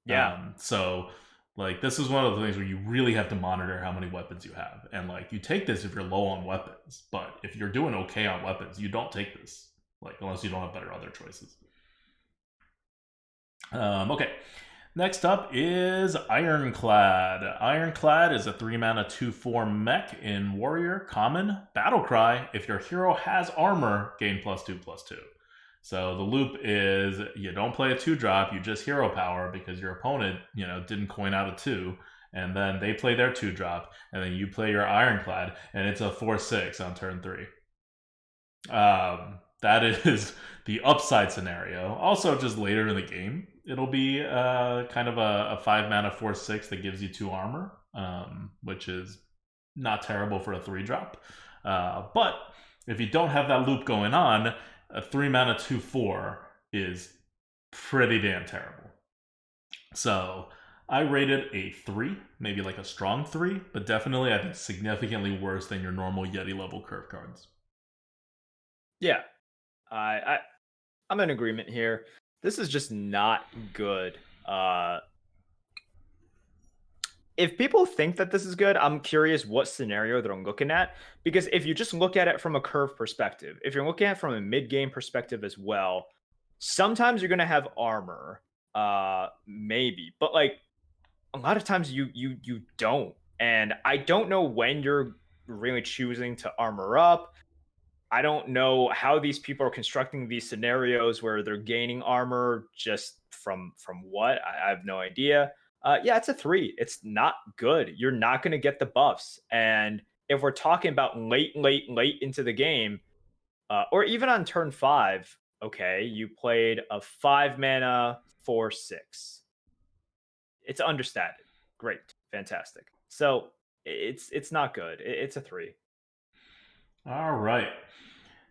Yeah. So like this is one of the things where you really have to monitor how many weapons you have, and like you take this if you're low on weapons, but if you're doing okay on weapons, you don't take this, like unless you don't have better other choices. Okay. Next up is Ironclad. Ironclad is a 3-mana 2/4 mech in Warrior, common, Battlecry. If your hero has armor, gain +2/+2. So the loop is you don't play a 2-drop, you just hero power because your opponent, didn't coin out a 2, and then they play their 2-drop, and then you play your Ironclad, and it's a 4/6 on turn 3. That is the upside scenario. Also, just later in the game, it'll be kind of a 5-mana 4/6 that gives you 2 armor, which is not terrible for a 3-drop. But if you don't have that loop going on, a 3-mana 2/4 is pretty damn terrible. So I rate it a 3, maybe like a strong 3, but definitely I think significantly worse than your normal Yeti level curve cards. Yeah. I'm in agreement here. This is just not good. If people think that this is good, I'm curious what scenario that I'm looking at. Because if you just look at it from a curve perspective, if you're looking at it from a mid-game perspective as well, sometimes you're gonna have armor, maybe, but like a lot of times you don't. And I don't know when you're really choosing to armor up. I don't know how these people are constructing these scenarios where they're gaining armor just from what. I have no idea. Yeah, it's a 3. It's not good. You're not going to get the buffs. And if we're talking about late into the game, or even on turn 5, okay, you played a 5-mana 4/6. It's understated. Great, fantastic. So it's not good. It's a 3. All right.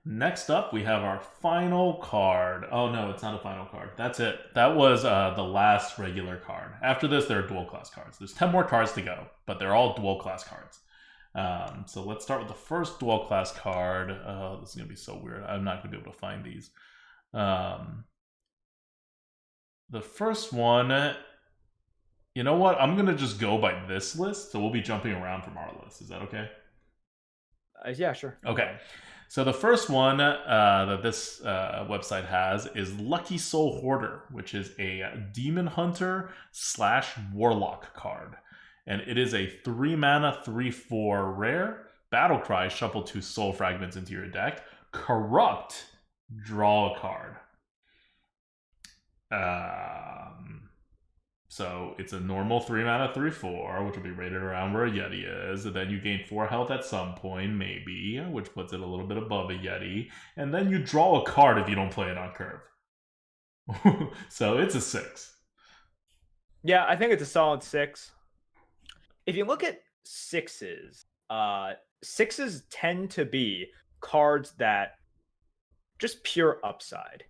Next up, we have our final card. Oh, no, it's not a final card. That's it. That was the last regular card. After this, there are dual class cards. There's 10 more cards to go, but they're all dual class cards. So let's start with the first dual class card. This is going to be so weird. I'm not going to be able to find these. The first one, you know what? I'm going to just go by this list, so we'll be jumping around from our list. Is that okay? Yeah, sure. Okay. So the first one that this website has is Lucky Soul Hoarder, which is a Demon Hunter / Warlock card. And it is a 3-mana 3/4 rare. Battlecry, shuffle 2 soul fragments into your deck. Corrupt, draw a card. So it's a normal 3-mana 3/4, which will be rated around where a Yeti is. And then you gain 4 health at some point, maybe, which puts it a little bit above a Yeti. And then you draw a card if you don't play it on curve. So it's a 6. Yeah, I think it's a solid 6. If you look at 6s, 6s tend to be cards that just pure upside,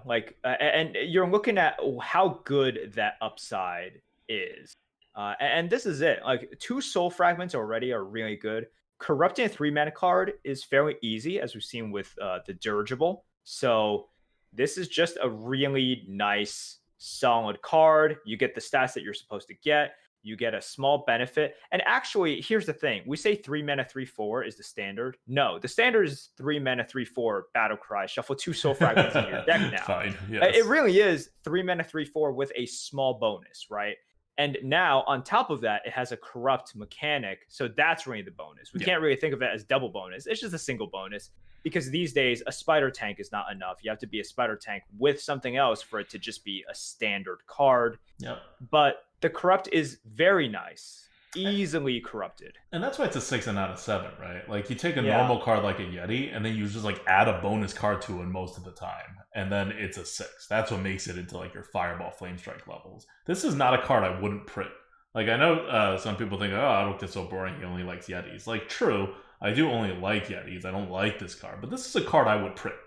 like, and you're looking at how good that upside is. And this is it. Like 2 soul fragments already are really good. Corrupting a 3-mana card is fairly easy, as we've seen with the dirigible. So this is just a really nice, solid card. You get the stats that you're supposed to get. You get a small benefit. And actually, here's the thing. We say 3 mana, 3/4 is the standard. No, the standard is 3 mana, 3/4 battle cry. Shuffle 2 soul fragments in your deck now. Fine. Yes. It really is 3 mana, 3/4 with a small bonus, right? And now, on top of that, it has a corrupt mechanic. So that's really the bonus. We can't really think of it as double bonus. It's just a single bonus. Because these days, a spider tank is not enough. You have to be a spider tank with something else for it to just be a standard card. Yep. But the corrupt is very nice. Easily corrupted. And that's why it's a 6 and not a 7, right? Like, you take a normal card like a Yeti, and then you just, like, add a bonus card to it most of the time. And then it's a 6. That's what makes it into, like, your Fireball Flame Strike levels. This is not a card I wouldn't print. Like, I know some people think, oh, Adok is so boring, he only likes Yetis. Like, true, I do only like Yetis. I don't like this card. But this is a card I would print.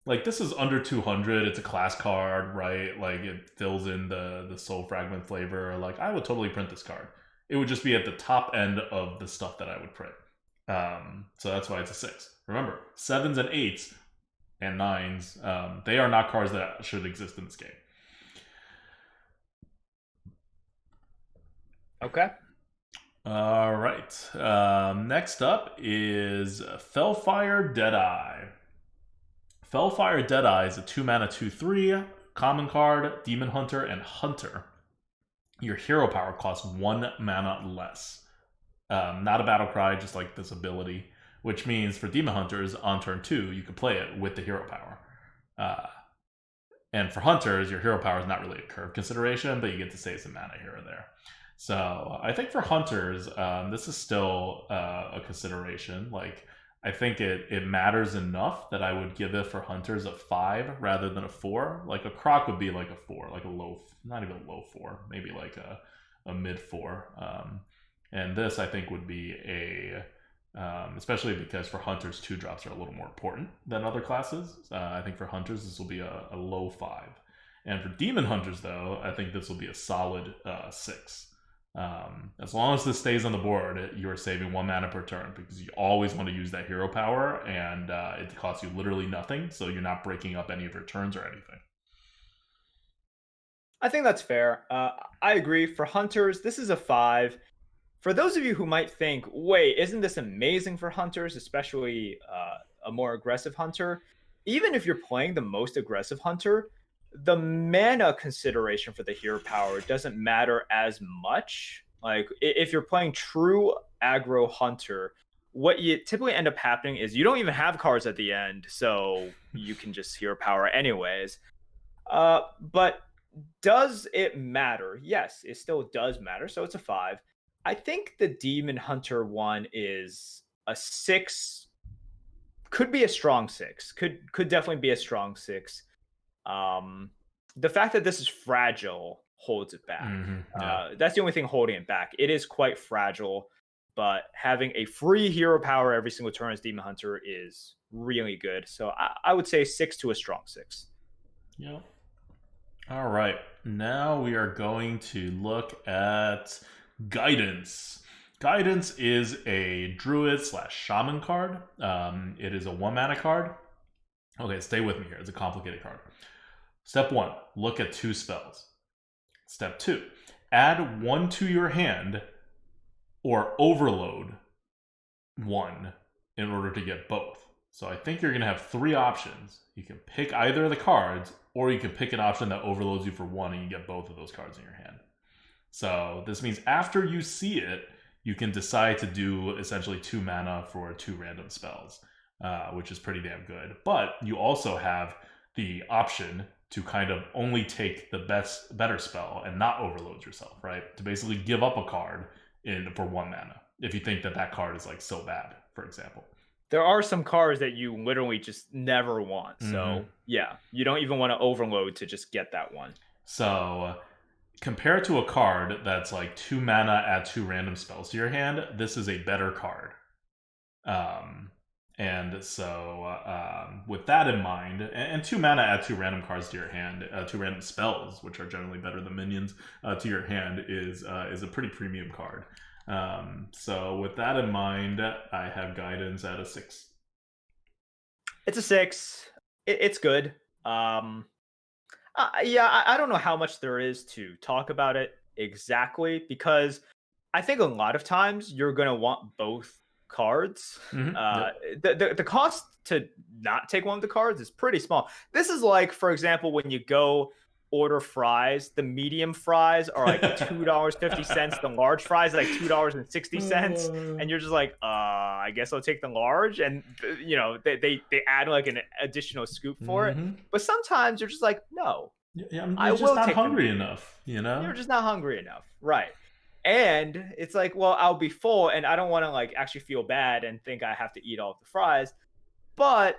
Like, this is under 200. It's a class card, right? Like, it fills in the Soul Fragment flavor. Like, I would totally print this card. It would just be at the top end of the stuff that I would print. So that's why it's a 6. Remember, 7s and 8s and 9s, they are not cards that should exist in this game. Okay. All right. Next up is Fel Fire Deadeye. Fel Fire Deadeye is a 2-mana 2/3 common card, Demon Hunter, and Hunter. Your hero power costs 1 mana less. Not a battle cry, just like this ability, which means for Demon Hunters, on turn 2, you can play it with the hero power. And for Hunters, your hero power is not really a curve consideration, but you get to save some mana here or there. So I think for Hunters, this is still a consideration. Like, I think it matters enough that I would give it for Hunters a 5 rather than a 4. Like, a Croc would be like a 4, like a low, not even a low 4, maybe like a mid 4. And this, I think, would be especially because for Hunters, 2-drops are a little more important than other classes. I think for Hunters, this will be a low 5. And for Demon Hunters, though, I think this will be a solid 6. As long as this stays on the board, you're saving 1 mana per turn because you always want to use that hero power, and it costs you literally nothing, so you're not breaking up any of your turns or anything. I think that's fair. I agree. For Hunters, this is a 5. For those of you who might think, wait, isn't this amazing for Hunters, especially a more aggressive Hunter? Even if you're playing the most aggressive Hunter, the mana consideration for the hero power doesn't matter as much. Like, if you're playing true aggro Hunter, what you typically end up happening is you don't even have cards at the end, so you can just hero power anyways. But does it matter? Yes, it still does matter, so it's a 5. I think the Demon Hunter one is a 6. Could be a strong 6. Could definitely be a strong 6. The fact that this is fragile holds it back. That's the only thing holding it back. It is quite fragile, but having a free hero power every single turn as Demon Hunter is really good. So I would say 6 to a strong 6. Yeah. All right. Now we are going to look at Guidance. Guidance is a Druid/Shaman card. It is a 1-mana card. Okay, stay with me here. It's a complicated card. Step 1, look at 2 spells. Step 2, add 1 to your hand or overload 1 in order to get both. So I think you're going to have 3 options. You can pick either of the cards, or you can pick an option that overloads you for 1 and you get both of those cards in your hand. So this means after you see it, you can decide to do essentially 2 mana for 2 random spells, which is pretty damn good. But you also have the option to kind of only take the better spell and not overload yourself, right? To basically give up a card for 1 mana if you think that card is like so bad, for example. There are some cards that you literally just never want. So yeah, you don't even want to overload to just get that one. So compared to a card that's like 2 mana, add 2 random spells to your hand, this is a better card. And so, with that in mind, and 2 mana, add 2 random cards to your hand, 2 random spells, which are generally better than minions, to your hand is a pretty premium card. So with that in mind, I have Guidance at a 6. It's a 6. It's good. Yeah, I don't know how much there is to talk about it exactly, because I think a lot of times you're gonna want both cards. Yep. The cost to not take one of the cards is pretty small. This is like, for example, when you go order fries, the medium fries are like $2.50. The large fries are like $2.60, and you're just like, I guess I'll take the large. And you know, they add like an additional scoop for it. But sometimes you're just like, no, Yeah, I you're just will not take the hungry medium. enough, you know? You're just not hungry enough, right? And it's like, well, I'll be full and I don't want to like actually feel bad and think I have to eat all of the fries. But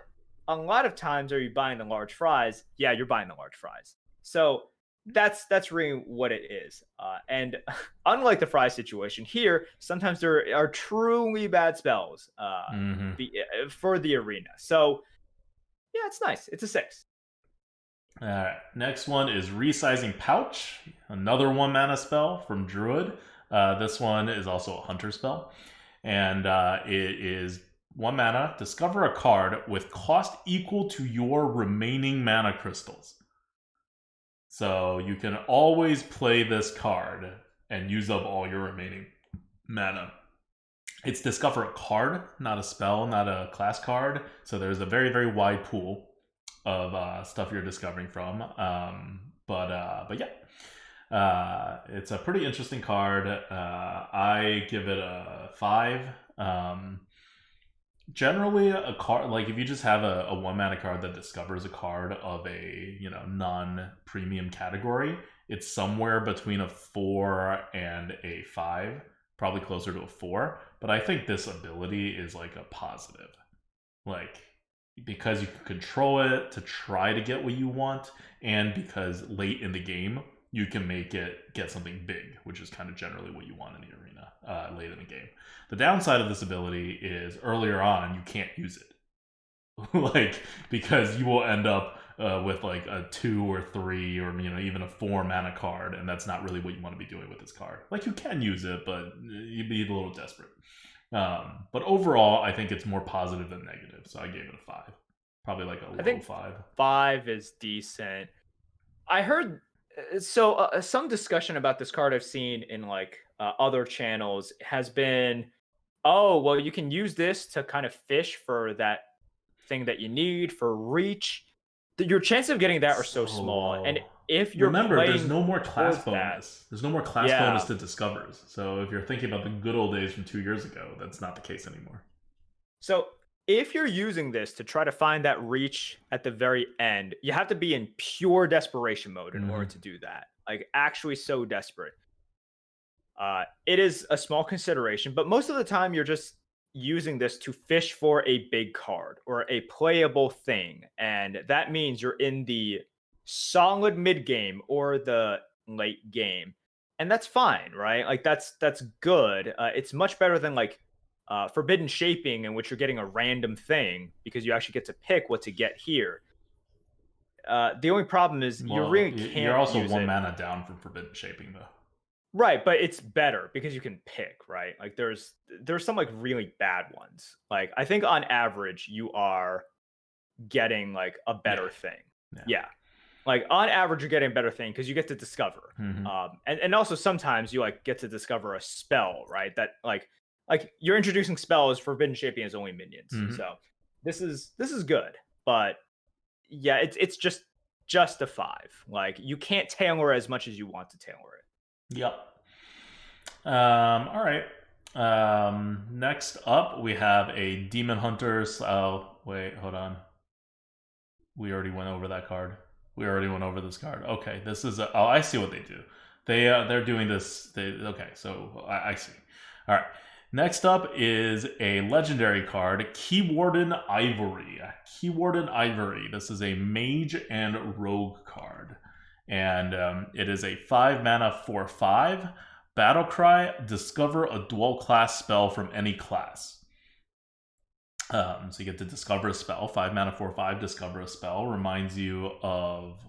a lot of times, are you buying the large fries? Yeah, you're buying the large fries. So that's really what it is. And unlike the fry situation here, sometimes there are truly bad spells for the arena. So yeah, it's nice. It's a 6. All right, next one is Resizing Pouch, another 1 mana spell from Druid. This one is also a hunter spell, and it is 1 mana. Discover a card with cost equal to your remaining mana crystals. So you can always play this card and use up all your remaining mana. It's discover a card, not a spell, not a class card. So there's a very, very wide pool of stuff you're discovering from. But yeah, it's a pretty interesting card. I give it a 5. Generally, a card, like if you just have a 1 mana card that discovers a card of a non-premium category, it's somewhere between a 4 and a 5, probably closer to a 4. But I think this ability is like a positive, like, because you can control it to try to get what you want, and because late in the game you can make it get something big, which is kind of generally what you want in the arena late in the game. The downside of this ability is earlier on you can't use it, like, because you will end up with like a 2 or 3 or even a 4 mana card, and that's not really what you want to be doing with this card. Like, you can use it, but you'd be a little desperate. But overall, I think it's more positive than negative, so I gave it a 5. Probably like a low 5. 5 is decent. I heard some discussion about this card I've seen in like other channels has been, oh, well, you can use this to kind of fish for that thing that you need for reach. Your chances of getting that are so small, and if you're there's no more class bonus. There's no more class bonus to discovers. So if you're thinking about the good old days from 2 years ago, that's not the case anymore. So if you're using this to try to find that reach at the very end, you have to be in pure desperation mode in order to do that. Like, actually so desperate. It is a small consideration, but most of the time you're just using this to fish for a big card or a playable thing. And that means you're in the solid mid game or the late game. And that's fine, right? Like, that's good. It's much better than like Forbidden Shaping, in which you're getting a random thing because you actually get to pick what to get here. The only problem is you really can't. You're also 1 mana down from Forbidden Shaping, though. Right, but it's better because you can pick, right? Like, there's some like really bad ones. Like, I think on average you are getting like a better thing. Yeah. Like, on average you're getting a better thing because you get to discover. And also sometimes you like get to discover a spell, right? That like you're introducing spells. Forbidden Shaping is only minions. So this is good. But yeah, it's just a 5. Like, you can't tailor as much as you want to tailor it. Yep. All right. Next up, we have a Demon Hunters. Oh, wait, hold on. We already went over that card. We already went over this card. Okay, this is oh, I see what they do. They're doing this. Okay, so I see. All right. Next up is a legendary card, Warden Ivory. Warden Ivory. This is a mage and rogue card. And it is a 5 mana 4/5. Battlecry, discover a dual class spell from any class. So you get to discover a spell. 5 mana, 4/5. Discover a spell. Reminds you of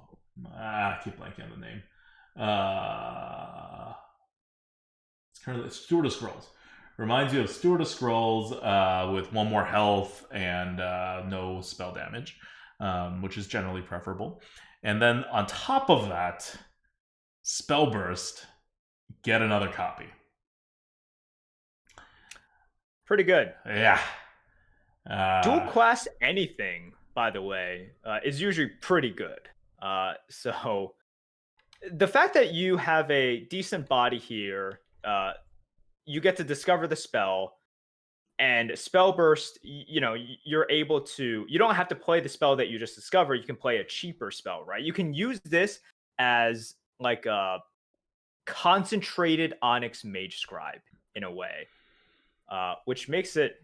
I keep blanking on the name. It's currently Steward of Scrolls. Reminds you of Steward of Scrolls with 1 more health and no spell damage, which is generally preferable. And then on top of that, Spell Burst, get another copy. Pretty good. Yeah. Dual class anything, by the way, is usually pretty good. So the fact that you have a decent body here, you get to discover the spell, and Spell Burst, you're able to, you don't have to play the spell that you just discovered. You can play a cheaper spell, right? You can use this as like a concentrated Onyx Mage Scribe in a way, which makes it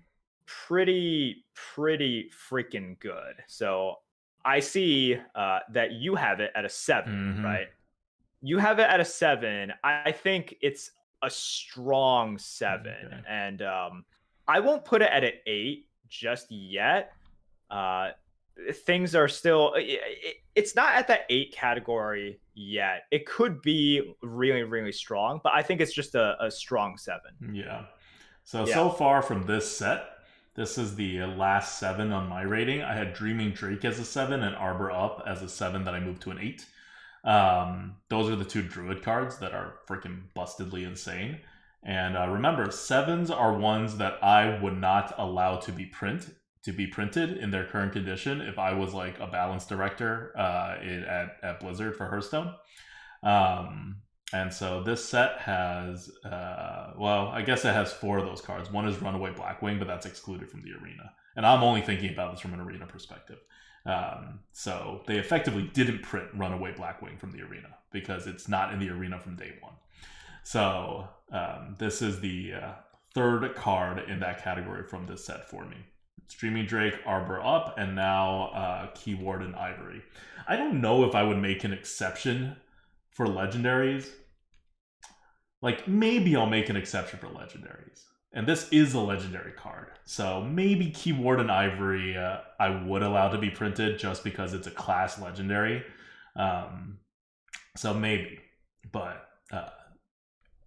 pretty freaking good. So I see that you have it at a 7, right? You have it at a 7. I think it's a strong 7, and I won't put it at an 8 just yet. Things are still, it's not at that 8 category yet. It could be really strong, but I think it's just a strong 7. Yeah. So far from this set, this is the last 7 on my rating. I had Dreaming Drake as a 7 and Arbor Up as a 7 that I moved to an 8. Those are the 2 Druid cards that are freaking bustedly insane. And remember, 7s are ones that I would not allow to be printed in their current condition if I was like a balance director at Blizzard for Hearthstone. And so this set has, I guess it has 4 of those cards. One is Runaway Blackwing, but that's excluded from the arena. And I'm only thinking about this from an arena perspective. So they effectively didn't print Runaway Blackwing from the arena because it's not in the arena from day 1. So this is the 3rd card in that category from this set for me. Streaming Drake, Arbor Up, and now Warden Ivory. I don't know if I would make an exception for legendaries. Like, maybe I'll make an exception for legendaries. And this is a legendary card. So maybe Warden Ivory I would allow to be printed just because it's a class legendary. So maybe. But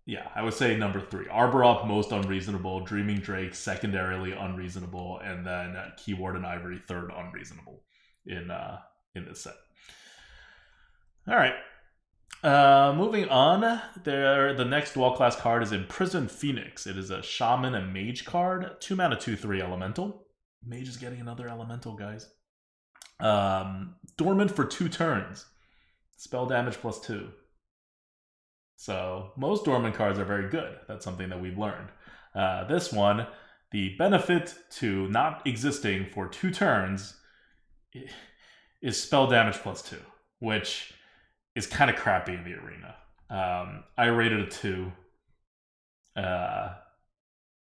yeah, I would say number 3. Arbor Up, most unreasonable. Dreaming Drake, secondarily unreasonable. And then Warden Ivory, 3rd unreasonable in this set. All right. Moving on, the next dual class card is Imprisoned Phoenix. It is a Shaman and Mage card. 2 mana, 2/3 elemental. Mage is getting another elemental, guys. Dormant for 2 turns. Spell damage +2. So most dormant cards are very good. That's something that we've learned. This one, the benefit to not existing for 2 turns is spell damage +2, which is kind of crappy in the arena. I rated a 2. I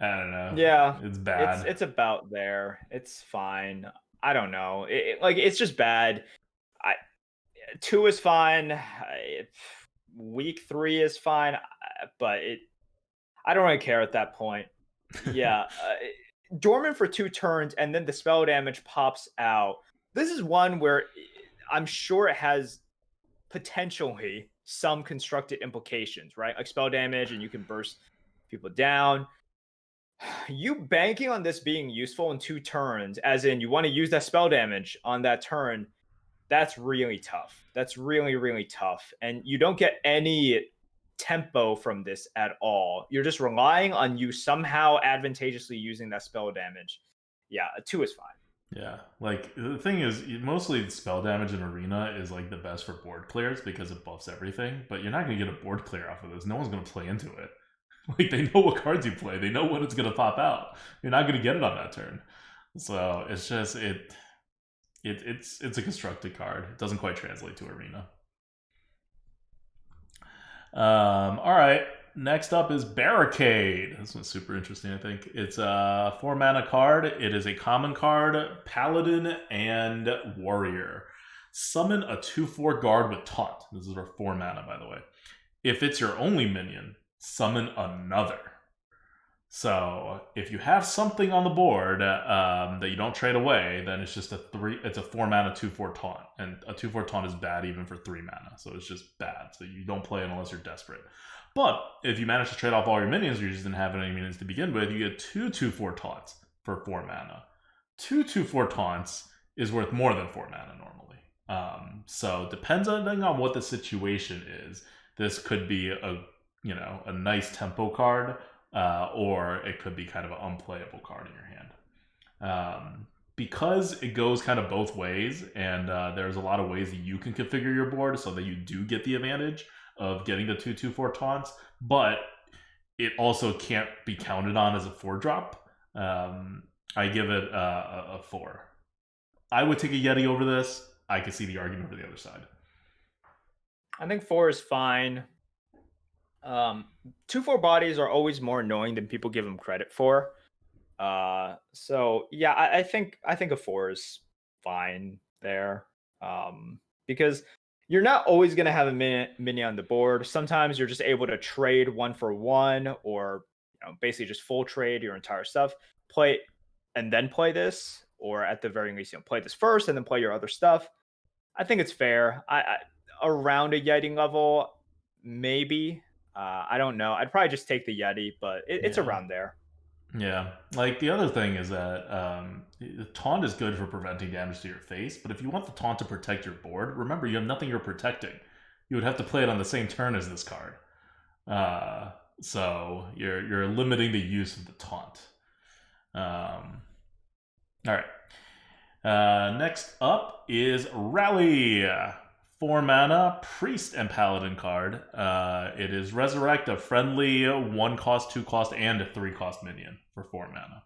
don't know. Yeah, it's bad. It's about there. It's fine. I don't know. It's just bad. 2 is fine. Week 3 is fine, but I don't really care at that point. Yeah, dormant for 2 turns, and then the spell damage pops out. This is one where I'm sure it has potentially some constructed implications, right? Like spell damage, and you can burst people down. You banking on this being useful in 2 turns, as in you want to use that spell damage on that turn, that's really tough. That's really tough. And you don't get any tempo from this at all. You're just relying on you somehow advantageously using that spell damage. Yeah, a 2 is fine. Yeah, like the thing is, mostly spell damage in arena is like the best for board clears because it buffs everything. But you're not going to get a board clear off of this. No one's going to play into it. Like they know what cards you play. They know when it's going to pop out. You're not going to get it on that turn. So it's just it's a constructed card. It doesn't quite translate to arena. All right. Next up is Barricade. This one's super interesting, I think. It's a 4 mana card. It is a common card, Paladin and Warrior. Summon a 2/4 guard with Taunt. This is for 4 mana, by the way. If it's your only minion, summon another. So if you have something on the board that you don't trade away, then it's just it's a 4 mana 2/4 taunt, and a 2/4 taunt is bad even for 3 mana, so it's just bad. So you don't play it unless you're desperate. But if you manage to trade off all your minions, or you just didn't have any minions to begin with, you get 2 2/4 taunts for 4 mana. 2 2/4 taunts is worth more than 4 mana normally. So depending on what the situation is, this could be a nice tempo card, or it could be kind of an unplayable card in your hand. Because it goes kind of both ways, and there's a lot of ways that you can configure your board so that you do get the advantage of getting the 2 2/4 taunts, but it also can't be counted on as a 4-drop. I give it a 4. I would take a Yeti over this. I could see the argument for the other side. I think 4 is fine. 2/4 bodies are always more annoying than people give them credit for. So yeah, I think a 4 is fine there. Because you're not always going to have a minion on the board. Sometimes you're just able to trade 1 for 1, or basically just full trade your entire stuff, play and then play this, or at the very least, play this first and then play your other stuff. I think it's fair. I around a Yeti level, maybe. I don't know. I'd probably just take the Yeti, but it's around there. Yeah. Like, the other thing is that the taunt is good for preventing damage to your face, but if you want the taunt to protect your board, remember, you have nothing you're protecting. You would have to play it on the same turn as this card. So you're limiting the use of the taunt. Alright. Next up is Rally. 4 mana, Priest and Paladin card. It is Resurrect a friendly 1 cost, 2 cost, and a 3 cost minion for 4 mana.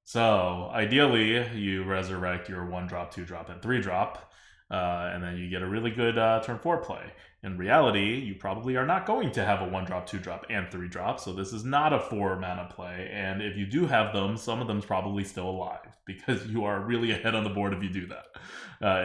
So, ideally, you resurrect your 1-drop, 2-drop, and 3-drop, and then you get a really good turn 4 play. In reality, you probably are not going to have a 1-drop, 2-drop, and 3-drop, so this is not a 4 mana play, and if you do have them, some of them's probably still alive, because you are really ahead on the board if you do that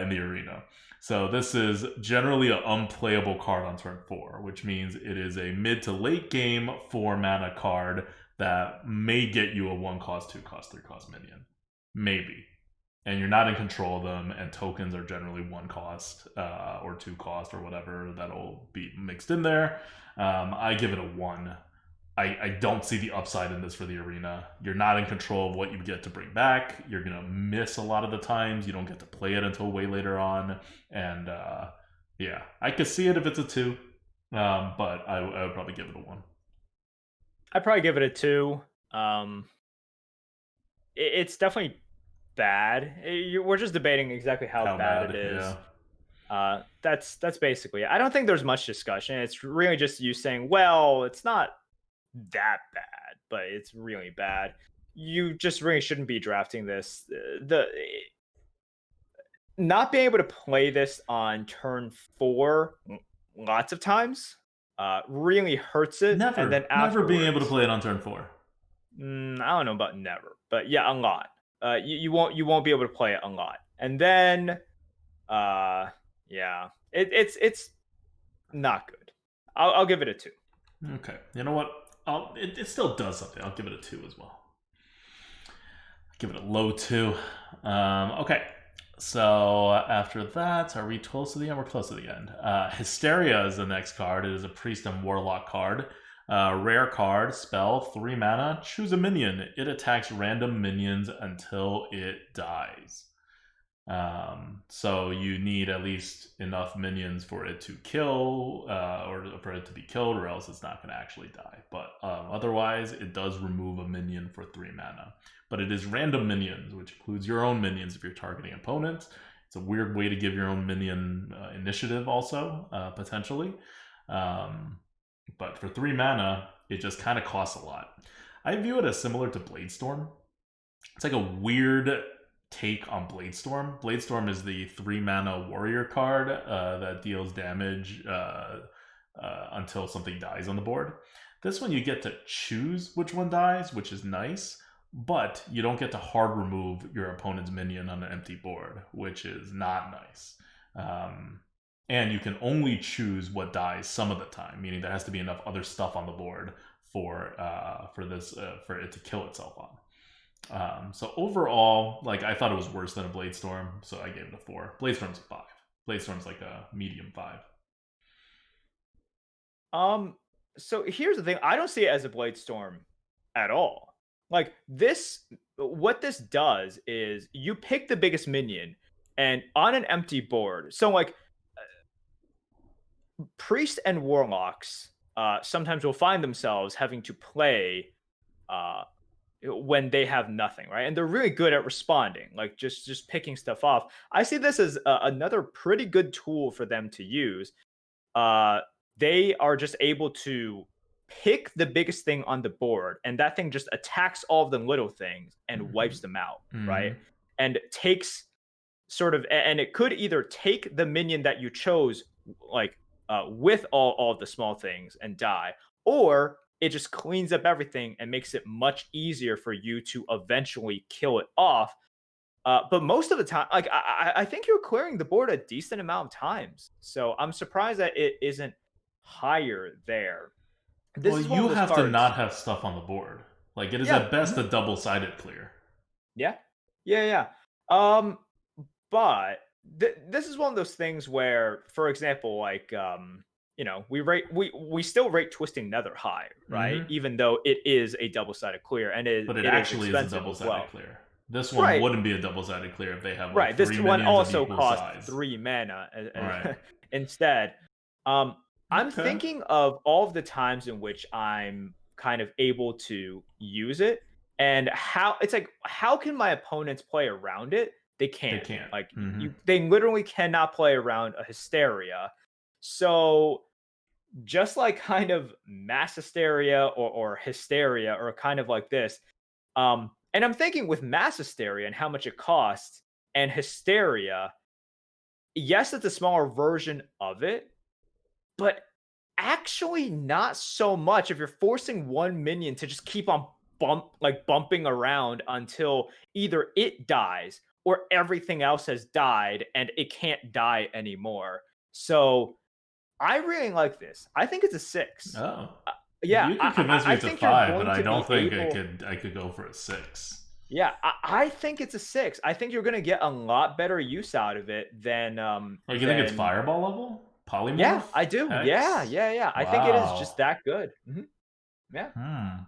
in the arena. So this is generally an unplayable card on turn 4, which means it is a mid to late game 4 mana card that may get you a 1 cost, 2 cost, 3 cost minion. Maybe. And you're not in control of them, and tokens are generally 1 cost or 2 cost or whatever that'll be mixed in there. I give it a 1. I don't see the upside in this for the arena. You're not in control of what you get to bring back. You're going to miss a lot of the times. You don't get to play it until way later on. And yeah, I could see it if it's a 2, but I would probably give it a 1. I'd probably give it a 2. It's definitely bad. We're just debating exactly how bad it is. Yeah. That's basically it. I don't think there's much discussion. It's really just you saying, well, it's not that bad, but it's really bad. You just really shouldn't be drafting this. Not being able to play this on turn 4 lots of times really hurts it. Never being able to play it on turn 4. I don't know about never, but yeah, a lot. You won't be able to play it a lot, and then yeah, it's not good. I'll give it a 2. Okay, you know what? It still does something. I'll give it a 2 as well. I'll give it a low 2. Okay, so after that, are we close to the end? We're close to the end. Hysteria is the next card. It is a Priest and Warlock card. Rare card, spell, 3 mana, choose a minion. It attacks random minions until it dies. So you need at least enough minions for it to kill, or for it to be killed, or else it's not going to actually die. But otherwise, it does remove a minion for 3 mana. But it is random minions, which includes your own minions if you're targeting opponents. It's a weird way to give your own minion initiative also, potentially. But for 3 mana, it just kind of costs a lot. I view it as similar to Bladestorm. It's like a weird take on Bladestorm. Bladestorm is the 3 mana warrior card that deals damage until something dies on the board. This one you get to choose which one dies, which is nice, but you don't get to hard remove your opponent's minion on an empty board, which is not nice. And you can only choose what dies some of the time, meaning there has to be enough other stuff on the board for it to kill itself on. So overall, like, I thought it was worse than a Bladestorm, so I gave it a 4. Bladestorm's a 5. Bladestorm's like a medium 5. So here's the thing. I don't see it as a Bladestorm at all. Like, what this does is you pick the biggest minion, and on an empty board. So, like, priests and warlocks sometimes will find themselves having to play when they have nothing, right? And they're really good at responding, like just picking stuff off. I see this as another pretty good tool for them to use. They are just able to pick the biggest thing on the board, and that thing just attacks all of the little things and wipes them out, right? And takes and it could either take the minion that you chose, like with all of the small things and die, or it just cleans up everything and makes it much easier for you to eventually kill it off. But most of the time, like, I think you're clearing the board a decent amount of times. So I'm surprised that it isn't higher there. Well, you have to not have stuff on the board. Like, it is at best a double-sided clear. Yeah. But this is one of those things where, for example, like, we still rate Twisting Nether high, right? Even though it is a double-sided clear, and it actually is a double-sided clear. This one wouldn't be a double-sided clear if they have like this one also costs 3 mana instead. I'm thinking of all of the times in which I'm kind of able to use it, and how can my opponents play around it? They can't. Like, they literally cannot play around a Hysteria. So just like kind of Mass Hysteria or Hysteria, or kind of like this. And I'm thinking with Mass Hysteria and how much it costs, and Hysteria, yes, it's a smaller version of it, but actually not so much if you're forcing one minion to just keep on bumping around until either it dies or everything else has died and it can't die anymore. So I really like this. I think it's a 6. Oh. Yeah. You can convince me it's a 5, but I don't think I could go for a 6. Yeah, I think it's a 6. I think you're going to get a lot better use out of it than... you think it's Fireball level? Polymorph? Yeah, I do. Hex? Yeah. I think it is just that good. Yeah.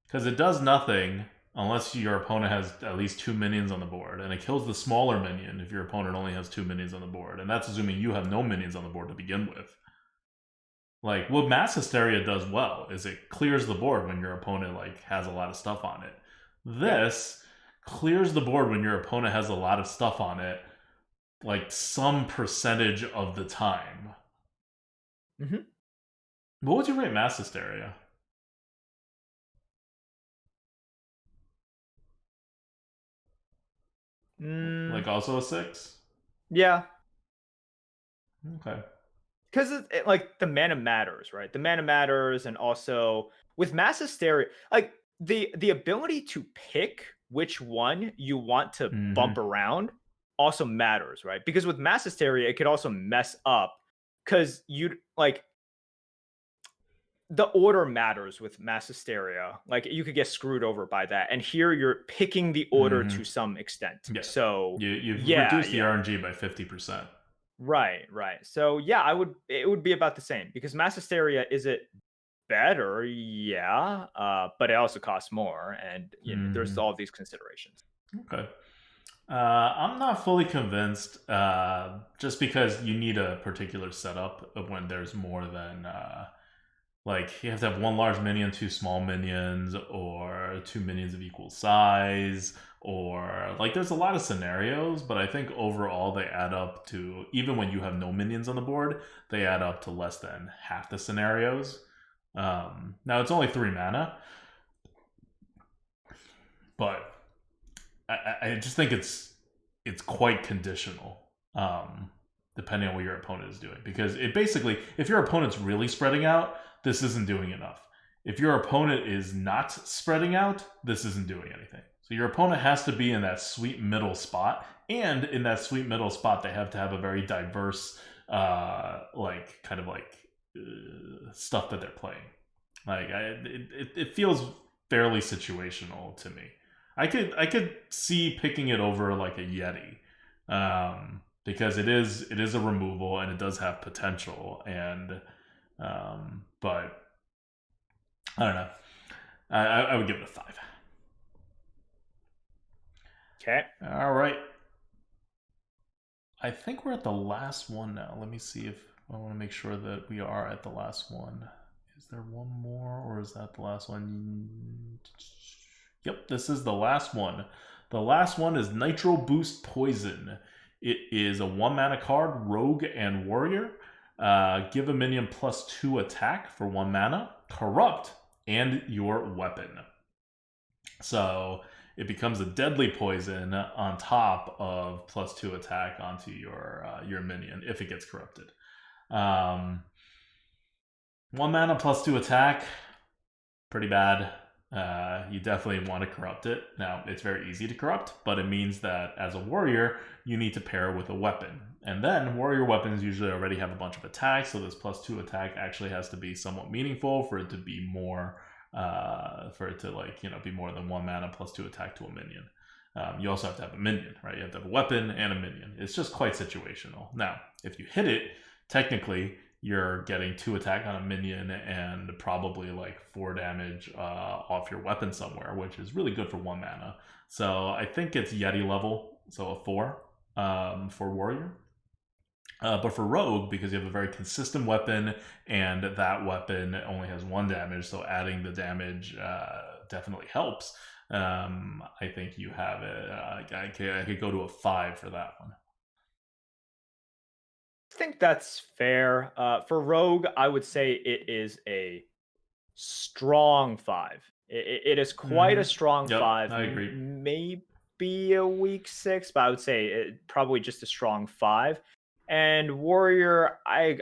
Because it does nothing unless your opponent has at least 2 minions on the board, and it kills the smaller minion if your opponent only has 2 minions on the board, and that's assuming you have no minions on the board to begin with. Like, what Mass Hysteria does well is it clears the board when your opponent like has a lot of stuff on it. This clears the board when your opponent has a lot of stuff on it, like some percentage of the time. What would you rate Mass Hysteria? Like also a 6? Yeah. Okay. Because it like the mana matters, right? The mana matters, and also with Mass Hysteria, like the ability to pick which one you want to bump around also matters, right? Because with Mass Hysteria, it could also mess up because the order matters with Mass Hysteria. Like, you could get screwed over by that. And here you're picking the order to some extent. Yeah. So you've reduced the RNG by 50%. Right. So yeah, it would be about the same, because Mass Hysteria, is it better? Yeah. But it also costs more, and there's all these considerations. Okay. I'm not fully convinced, just because you need a particular setup of when there's more than like, you have to have 1 large minion, 2 small minions, or 2 minions of equal size, or like, there's a lot of scenarios, but I think overall they add up to, even when you have no minions on the board, they add up to less than half the scenarios. Now it's only 3 mana, but I just think it's quite conditional, depending on what your opponent is doing. Because it basically, if your opponent's really spreading out, this isn't doing enough. If your opponent is not spreading out, this isn't doing anything. So your opponent has to be in that sweet middle spot, and in that sweet middle spot, they have to have a very diverse, stuff that they're playing. Like it feels fairly situational to me. I could see picking it over like a Yeti, because it is a removal and it does have potential, and but I don't know. I would give it a 5. Okay. All right. I think we're at the last one now. Let me see if I want to make sure that we are at the last one. Is there one more, or is that the last one? Yep, this is the last one. The last one is Nitro Boost Poison. It is a 1-mana card, Rogue and Warrior. Give a minion +2 attack for 1 mana, Corrupt, and your weapon. So it becomes a deadly poison on top of +2 attack onto your minion if it gets corrupted. 1 mana +2 attack, pretty bad. You definitely want to corrupt it. Now, it's very easy to corrupt, but it means that as a warrior, you need to pair with a weapon. And then warrior weapons usually already have a bunch of attacks, so this +2 attack actually has to be somewhat meaningful for it to be more, be more than 1 mana +2 attack to a minion. You also have to have a minion, right? You have to have a weapon and a minion. It's just quite situational. Now, if you hit it, technically, you're getting 2 attack on a minion and probably like 4 damage off your weapon somewhere, which is really good for 1 mana. So I think it's Yeti level, so a 4 for warrior. But for rogue, because you have a very consistent weapon and that weapon only has 1 damage, so adding the damage definitely helps. I think you have it. I could go to a 5 for that one. I think that's fair. For Rogue, I would say it is a strong 5. It is quite a strong 5. I agree. Maybe a weak 6, but I would say probably just a strong 5. And Warrior, I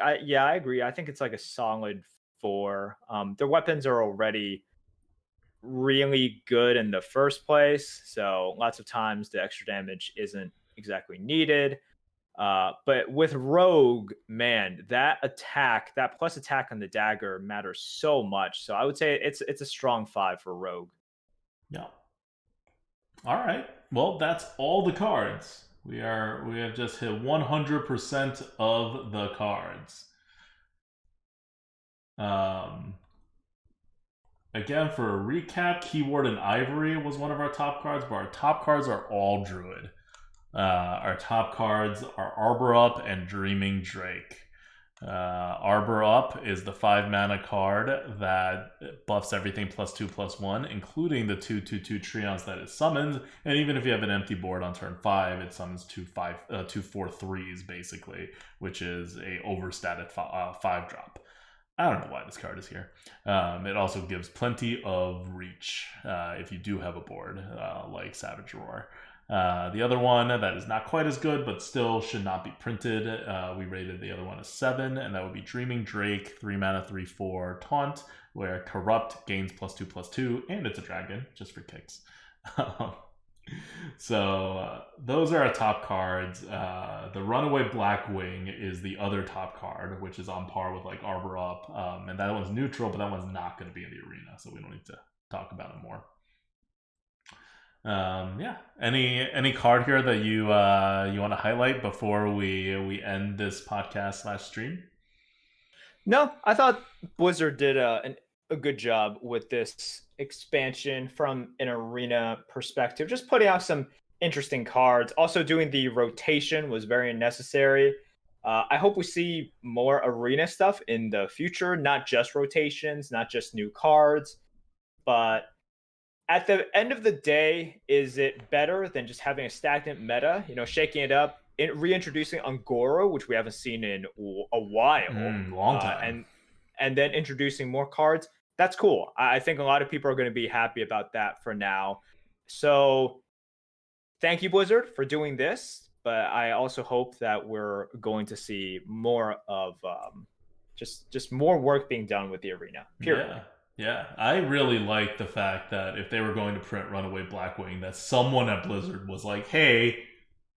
agree. I think it's like a solid 4. Their weapons are already really good in the first place, so lots of times the extra damage isn't exactly needed. But with Rogue, man, that attack, that plus attack on the dagger matters so much. So I would say it's a strong 5 for Rogue. Yeah. All right. Well, that's all the cards. We have just hit 100% of the cards. Again, for a recap, Keyword and Ivory was one of our top cards, but our top cards are all Druid. Our top cards are Arbor Up and Dreaming Drake. Arbor Up is the 5 mana card that buffs everything +2/+1, including the 2/2/2 Treants that it summons. And even if you have an empty board on turn 5, it summons 2 4/3s basically, which is a overstated 5-drop. I don't know why this card is here. It also gives plenty of reach if you do have a board like Savage Roar. The other one that is not quite as good, but still should not be printed, we rated the other one as 7, and that would be Dreaming Drake, 3 mana, 3/4 Taunt, where Corrupt gains +2/+2, and it's a dragon, just for kicks. So those are our top cards. The Runaway Blackwing is the other top card, which is on par with like Arbor Up, and that one's neutral, but that one's not going to be in the arena, so we don't need to talk about it more. Any card here that you want to highlight before we end this podcast / stream? No, I thought Blizzard did a good job with this expansion from an arena perspective, just putting out some interesting cards. Also doing the rotation was very necessary. I hope we see more arena stuff in the future, not just rotations, not just new cards, but at the end of the day, is it better than just having a stagnant meta, shaking it up, reintroducing Angora, which we haven't seen in a while, long time, and then introducing more cards? That's cool. I think a lot of people are going to be happy about that for now. So thank you, Blizzard, for doing this. But I also hope that we're going to see more of just more work being done with the arena. Period. Yeah, I really like the fact that if they were going to print Runaway Blackwing, that someone at Blizzard was like, hey,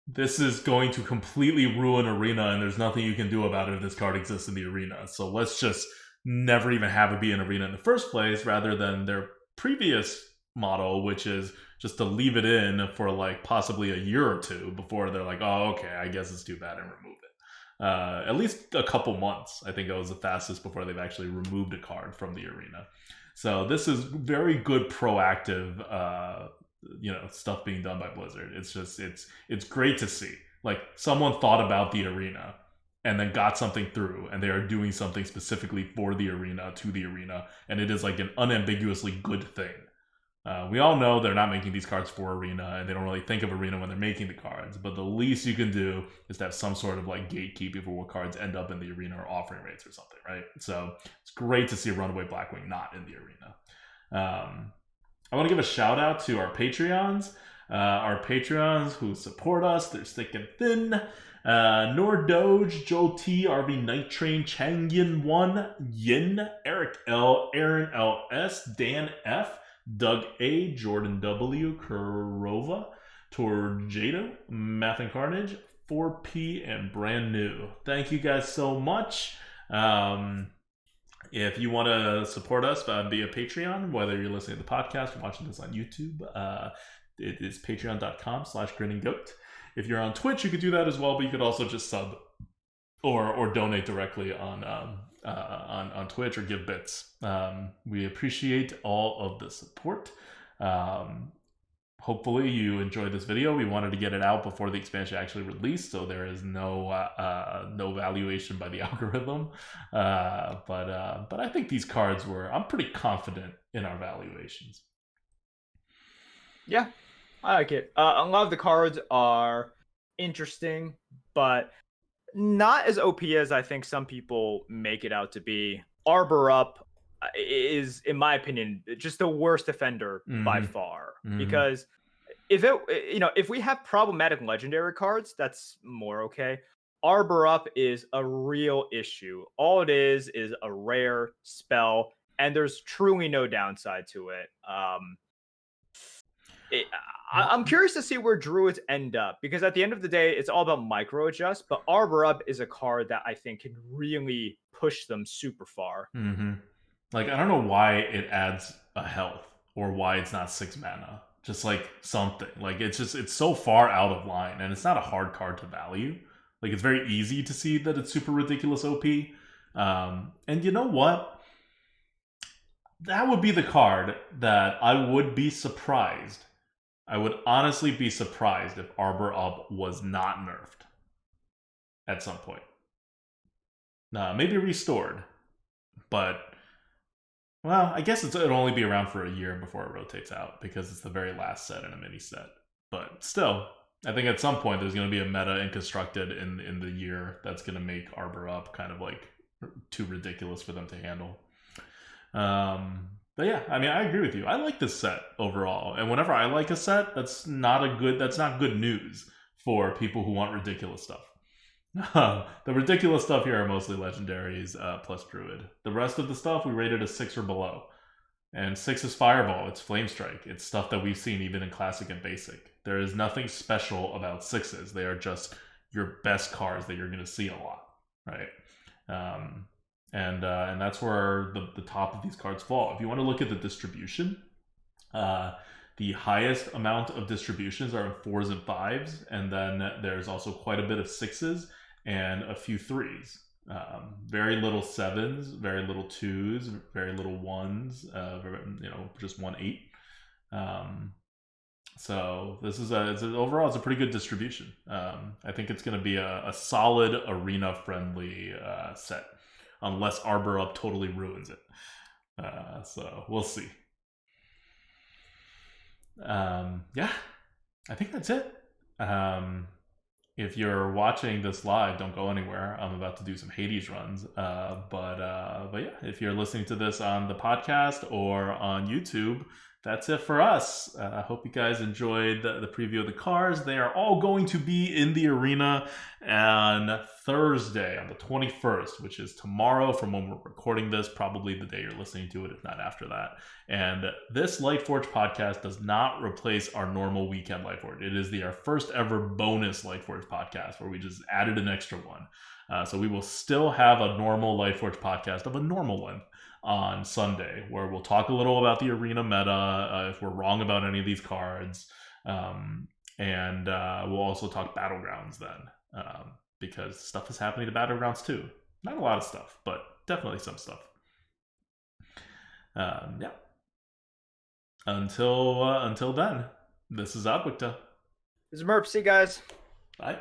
this is going to completely ruin Arena, and there's nothing you can do about it if this card exists in the arena. So let's just never even have it be an arena in the first place, rather than their previous model, which is just to leave it in for like possibly a year or two before they're like, oh, okay, I guess it's too bad, and remove it. At least a couple months, I think that was the fastest before they've actually removed a card from the arena. So this is very good proactive, stuff being done by Blizzard. It's just it's great to see. Like, someone thought about the arena and then got something through, and they are doing something specifically for the arena, to the arena, and it is like an unambiguously good thing. We all know they're not making these cards for arena, and they don't really think of arena when they're making the cards, but the least you can do is to have some sort of like gatekeeping for what cards end up in the arena, or offering rates or something, right? So it's great to see Runaway Blackwing not in the arena. I want to give a shout out to our Patreons who support us. They're thick and thin. Nor Doge, Joel T, RV Night Train, Changyan 1, Yin, Eric L, Aaron LS, Dan F, Doug A, Jordan W, Kurova, Torjado, Math and Carnage, 4P, and Brand New. Thank you guys so much. If you want to support us via Patreon, whether you're listening to the podcast or watching this on YouTube, it is patreon.com/grinninggoat. If you're on Twitch, you could do that as well, but you could also just sub or donate directly on Twitch, or give bits. We appreciate all of the support. Hopefully you enjoyed this video. We wanted to get it out before the expansion actually released, so there is no valuation by the algorithm. But I think these cards I'm pretty confident in our valuations. Yeah, I like it. A lot of the cards are interesting, but not as OP as I think some people make it out to be. Arbor Up is, in my opinion, just the worst defender by far. Because if we have problematic legendary cards, that's more okay. Arbor Up is a real issue. All it is a rare spell, and there's truly no downside to it. I'm curious to see where Druids end up, because at the end of the day, it's all about micro adjust, but Arbor Up is a card that I think can really push them super far. Like, I don't know why it adds a health, or why it's not 6 mana. Just like something. Like, it's so far out of line, and it's not a hard card to value. Like, it's very easy to see that it's super ridiculous OP. And you know what? That would be the card that I would be surprised. I would honestly be surprised if Arbor Up was not nerfed at some point. Maybe restored. But, well, I guess it'll only be around for a year before it rotates out, because it's the very last set in a mini set. But still, I think at some point there's going to be a meta and constructed in the year that's going to make Arbor Up kind of like too ridiculous for them to handle. But yeah, I mean, I agree with you. I like this set overall, and whenever I like a set, that's not good news for people who want ridiculous stuff. The ridiculous stuff here are mostly legendaries plus Druid. The rest of the stuff we rated as 6 or below, and 6 is Fireball. It's Flame Strike. It's stuff that we've seen even in Classic and Basic. There is nothing special about 6s. They are just your best cards that you're going to see a lot, right? And that's where the top of these cards fall. If you want to look at the distribution, the highest amount of distributions are in 4s and 5s, and then there's also quite a bit of 6s and a few 3s. Very little 7s, very little 2s, very little 1s, just 1 8. So this is overall it's a pretty good distribution. I think it's going to be a solid arena-friendly set, unless Arbor Up totally ruins it. So we'll see. Yeah, I think that's it. If you're watching this live, don't go anywhere. I'm about to do some Hades runs. But yeah, if you're listening to this on the podcast or on YouTube, that's it for us. I hope you guys enjoyed the preview of the cards. They are all going to be in the arena on Thursday, on the 21st, which is tomorrow from when we're recording this, probably the day you're listening to it, if not after that. And this Lightforge podcast does not replace our normal weekend Lightforge. It is our first ever bonus Lightforge podcast where we just added an extra one. So we will still have a normal Lightforge podcast of a normal one on Sunday, where we'll talk a little about the arena meta, if we're wrong about any of these cards, and we'll also talk Battlegrounds then, because stuff is happening to Battlegrounds too. Not a lot of stuff, but definitely some stuff. Yeah. Until then, this is Adwicta. This is Merp. See you guys. Bye.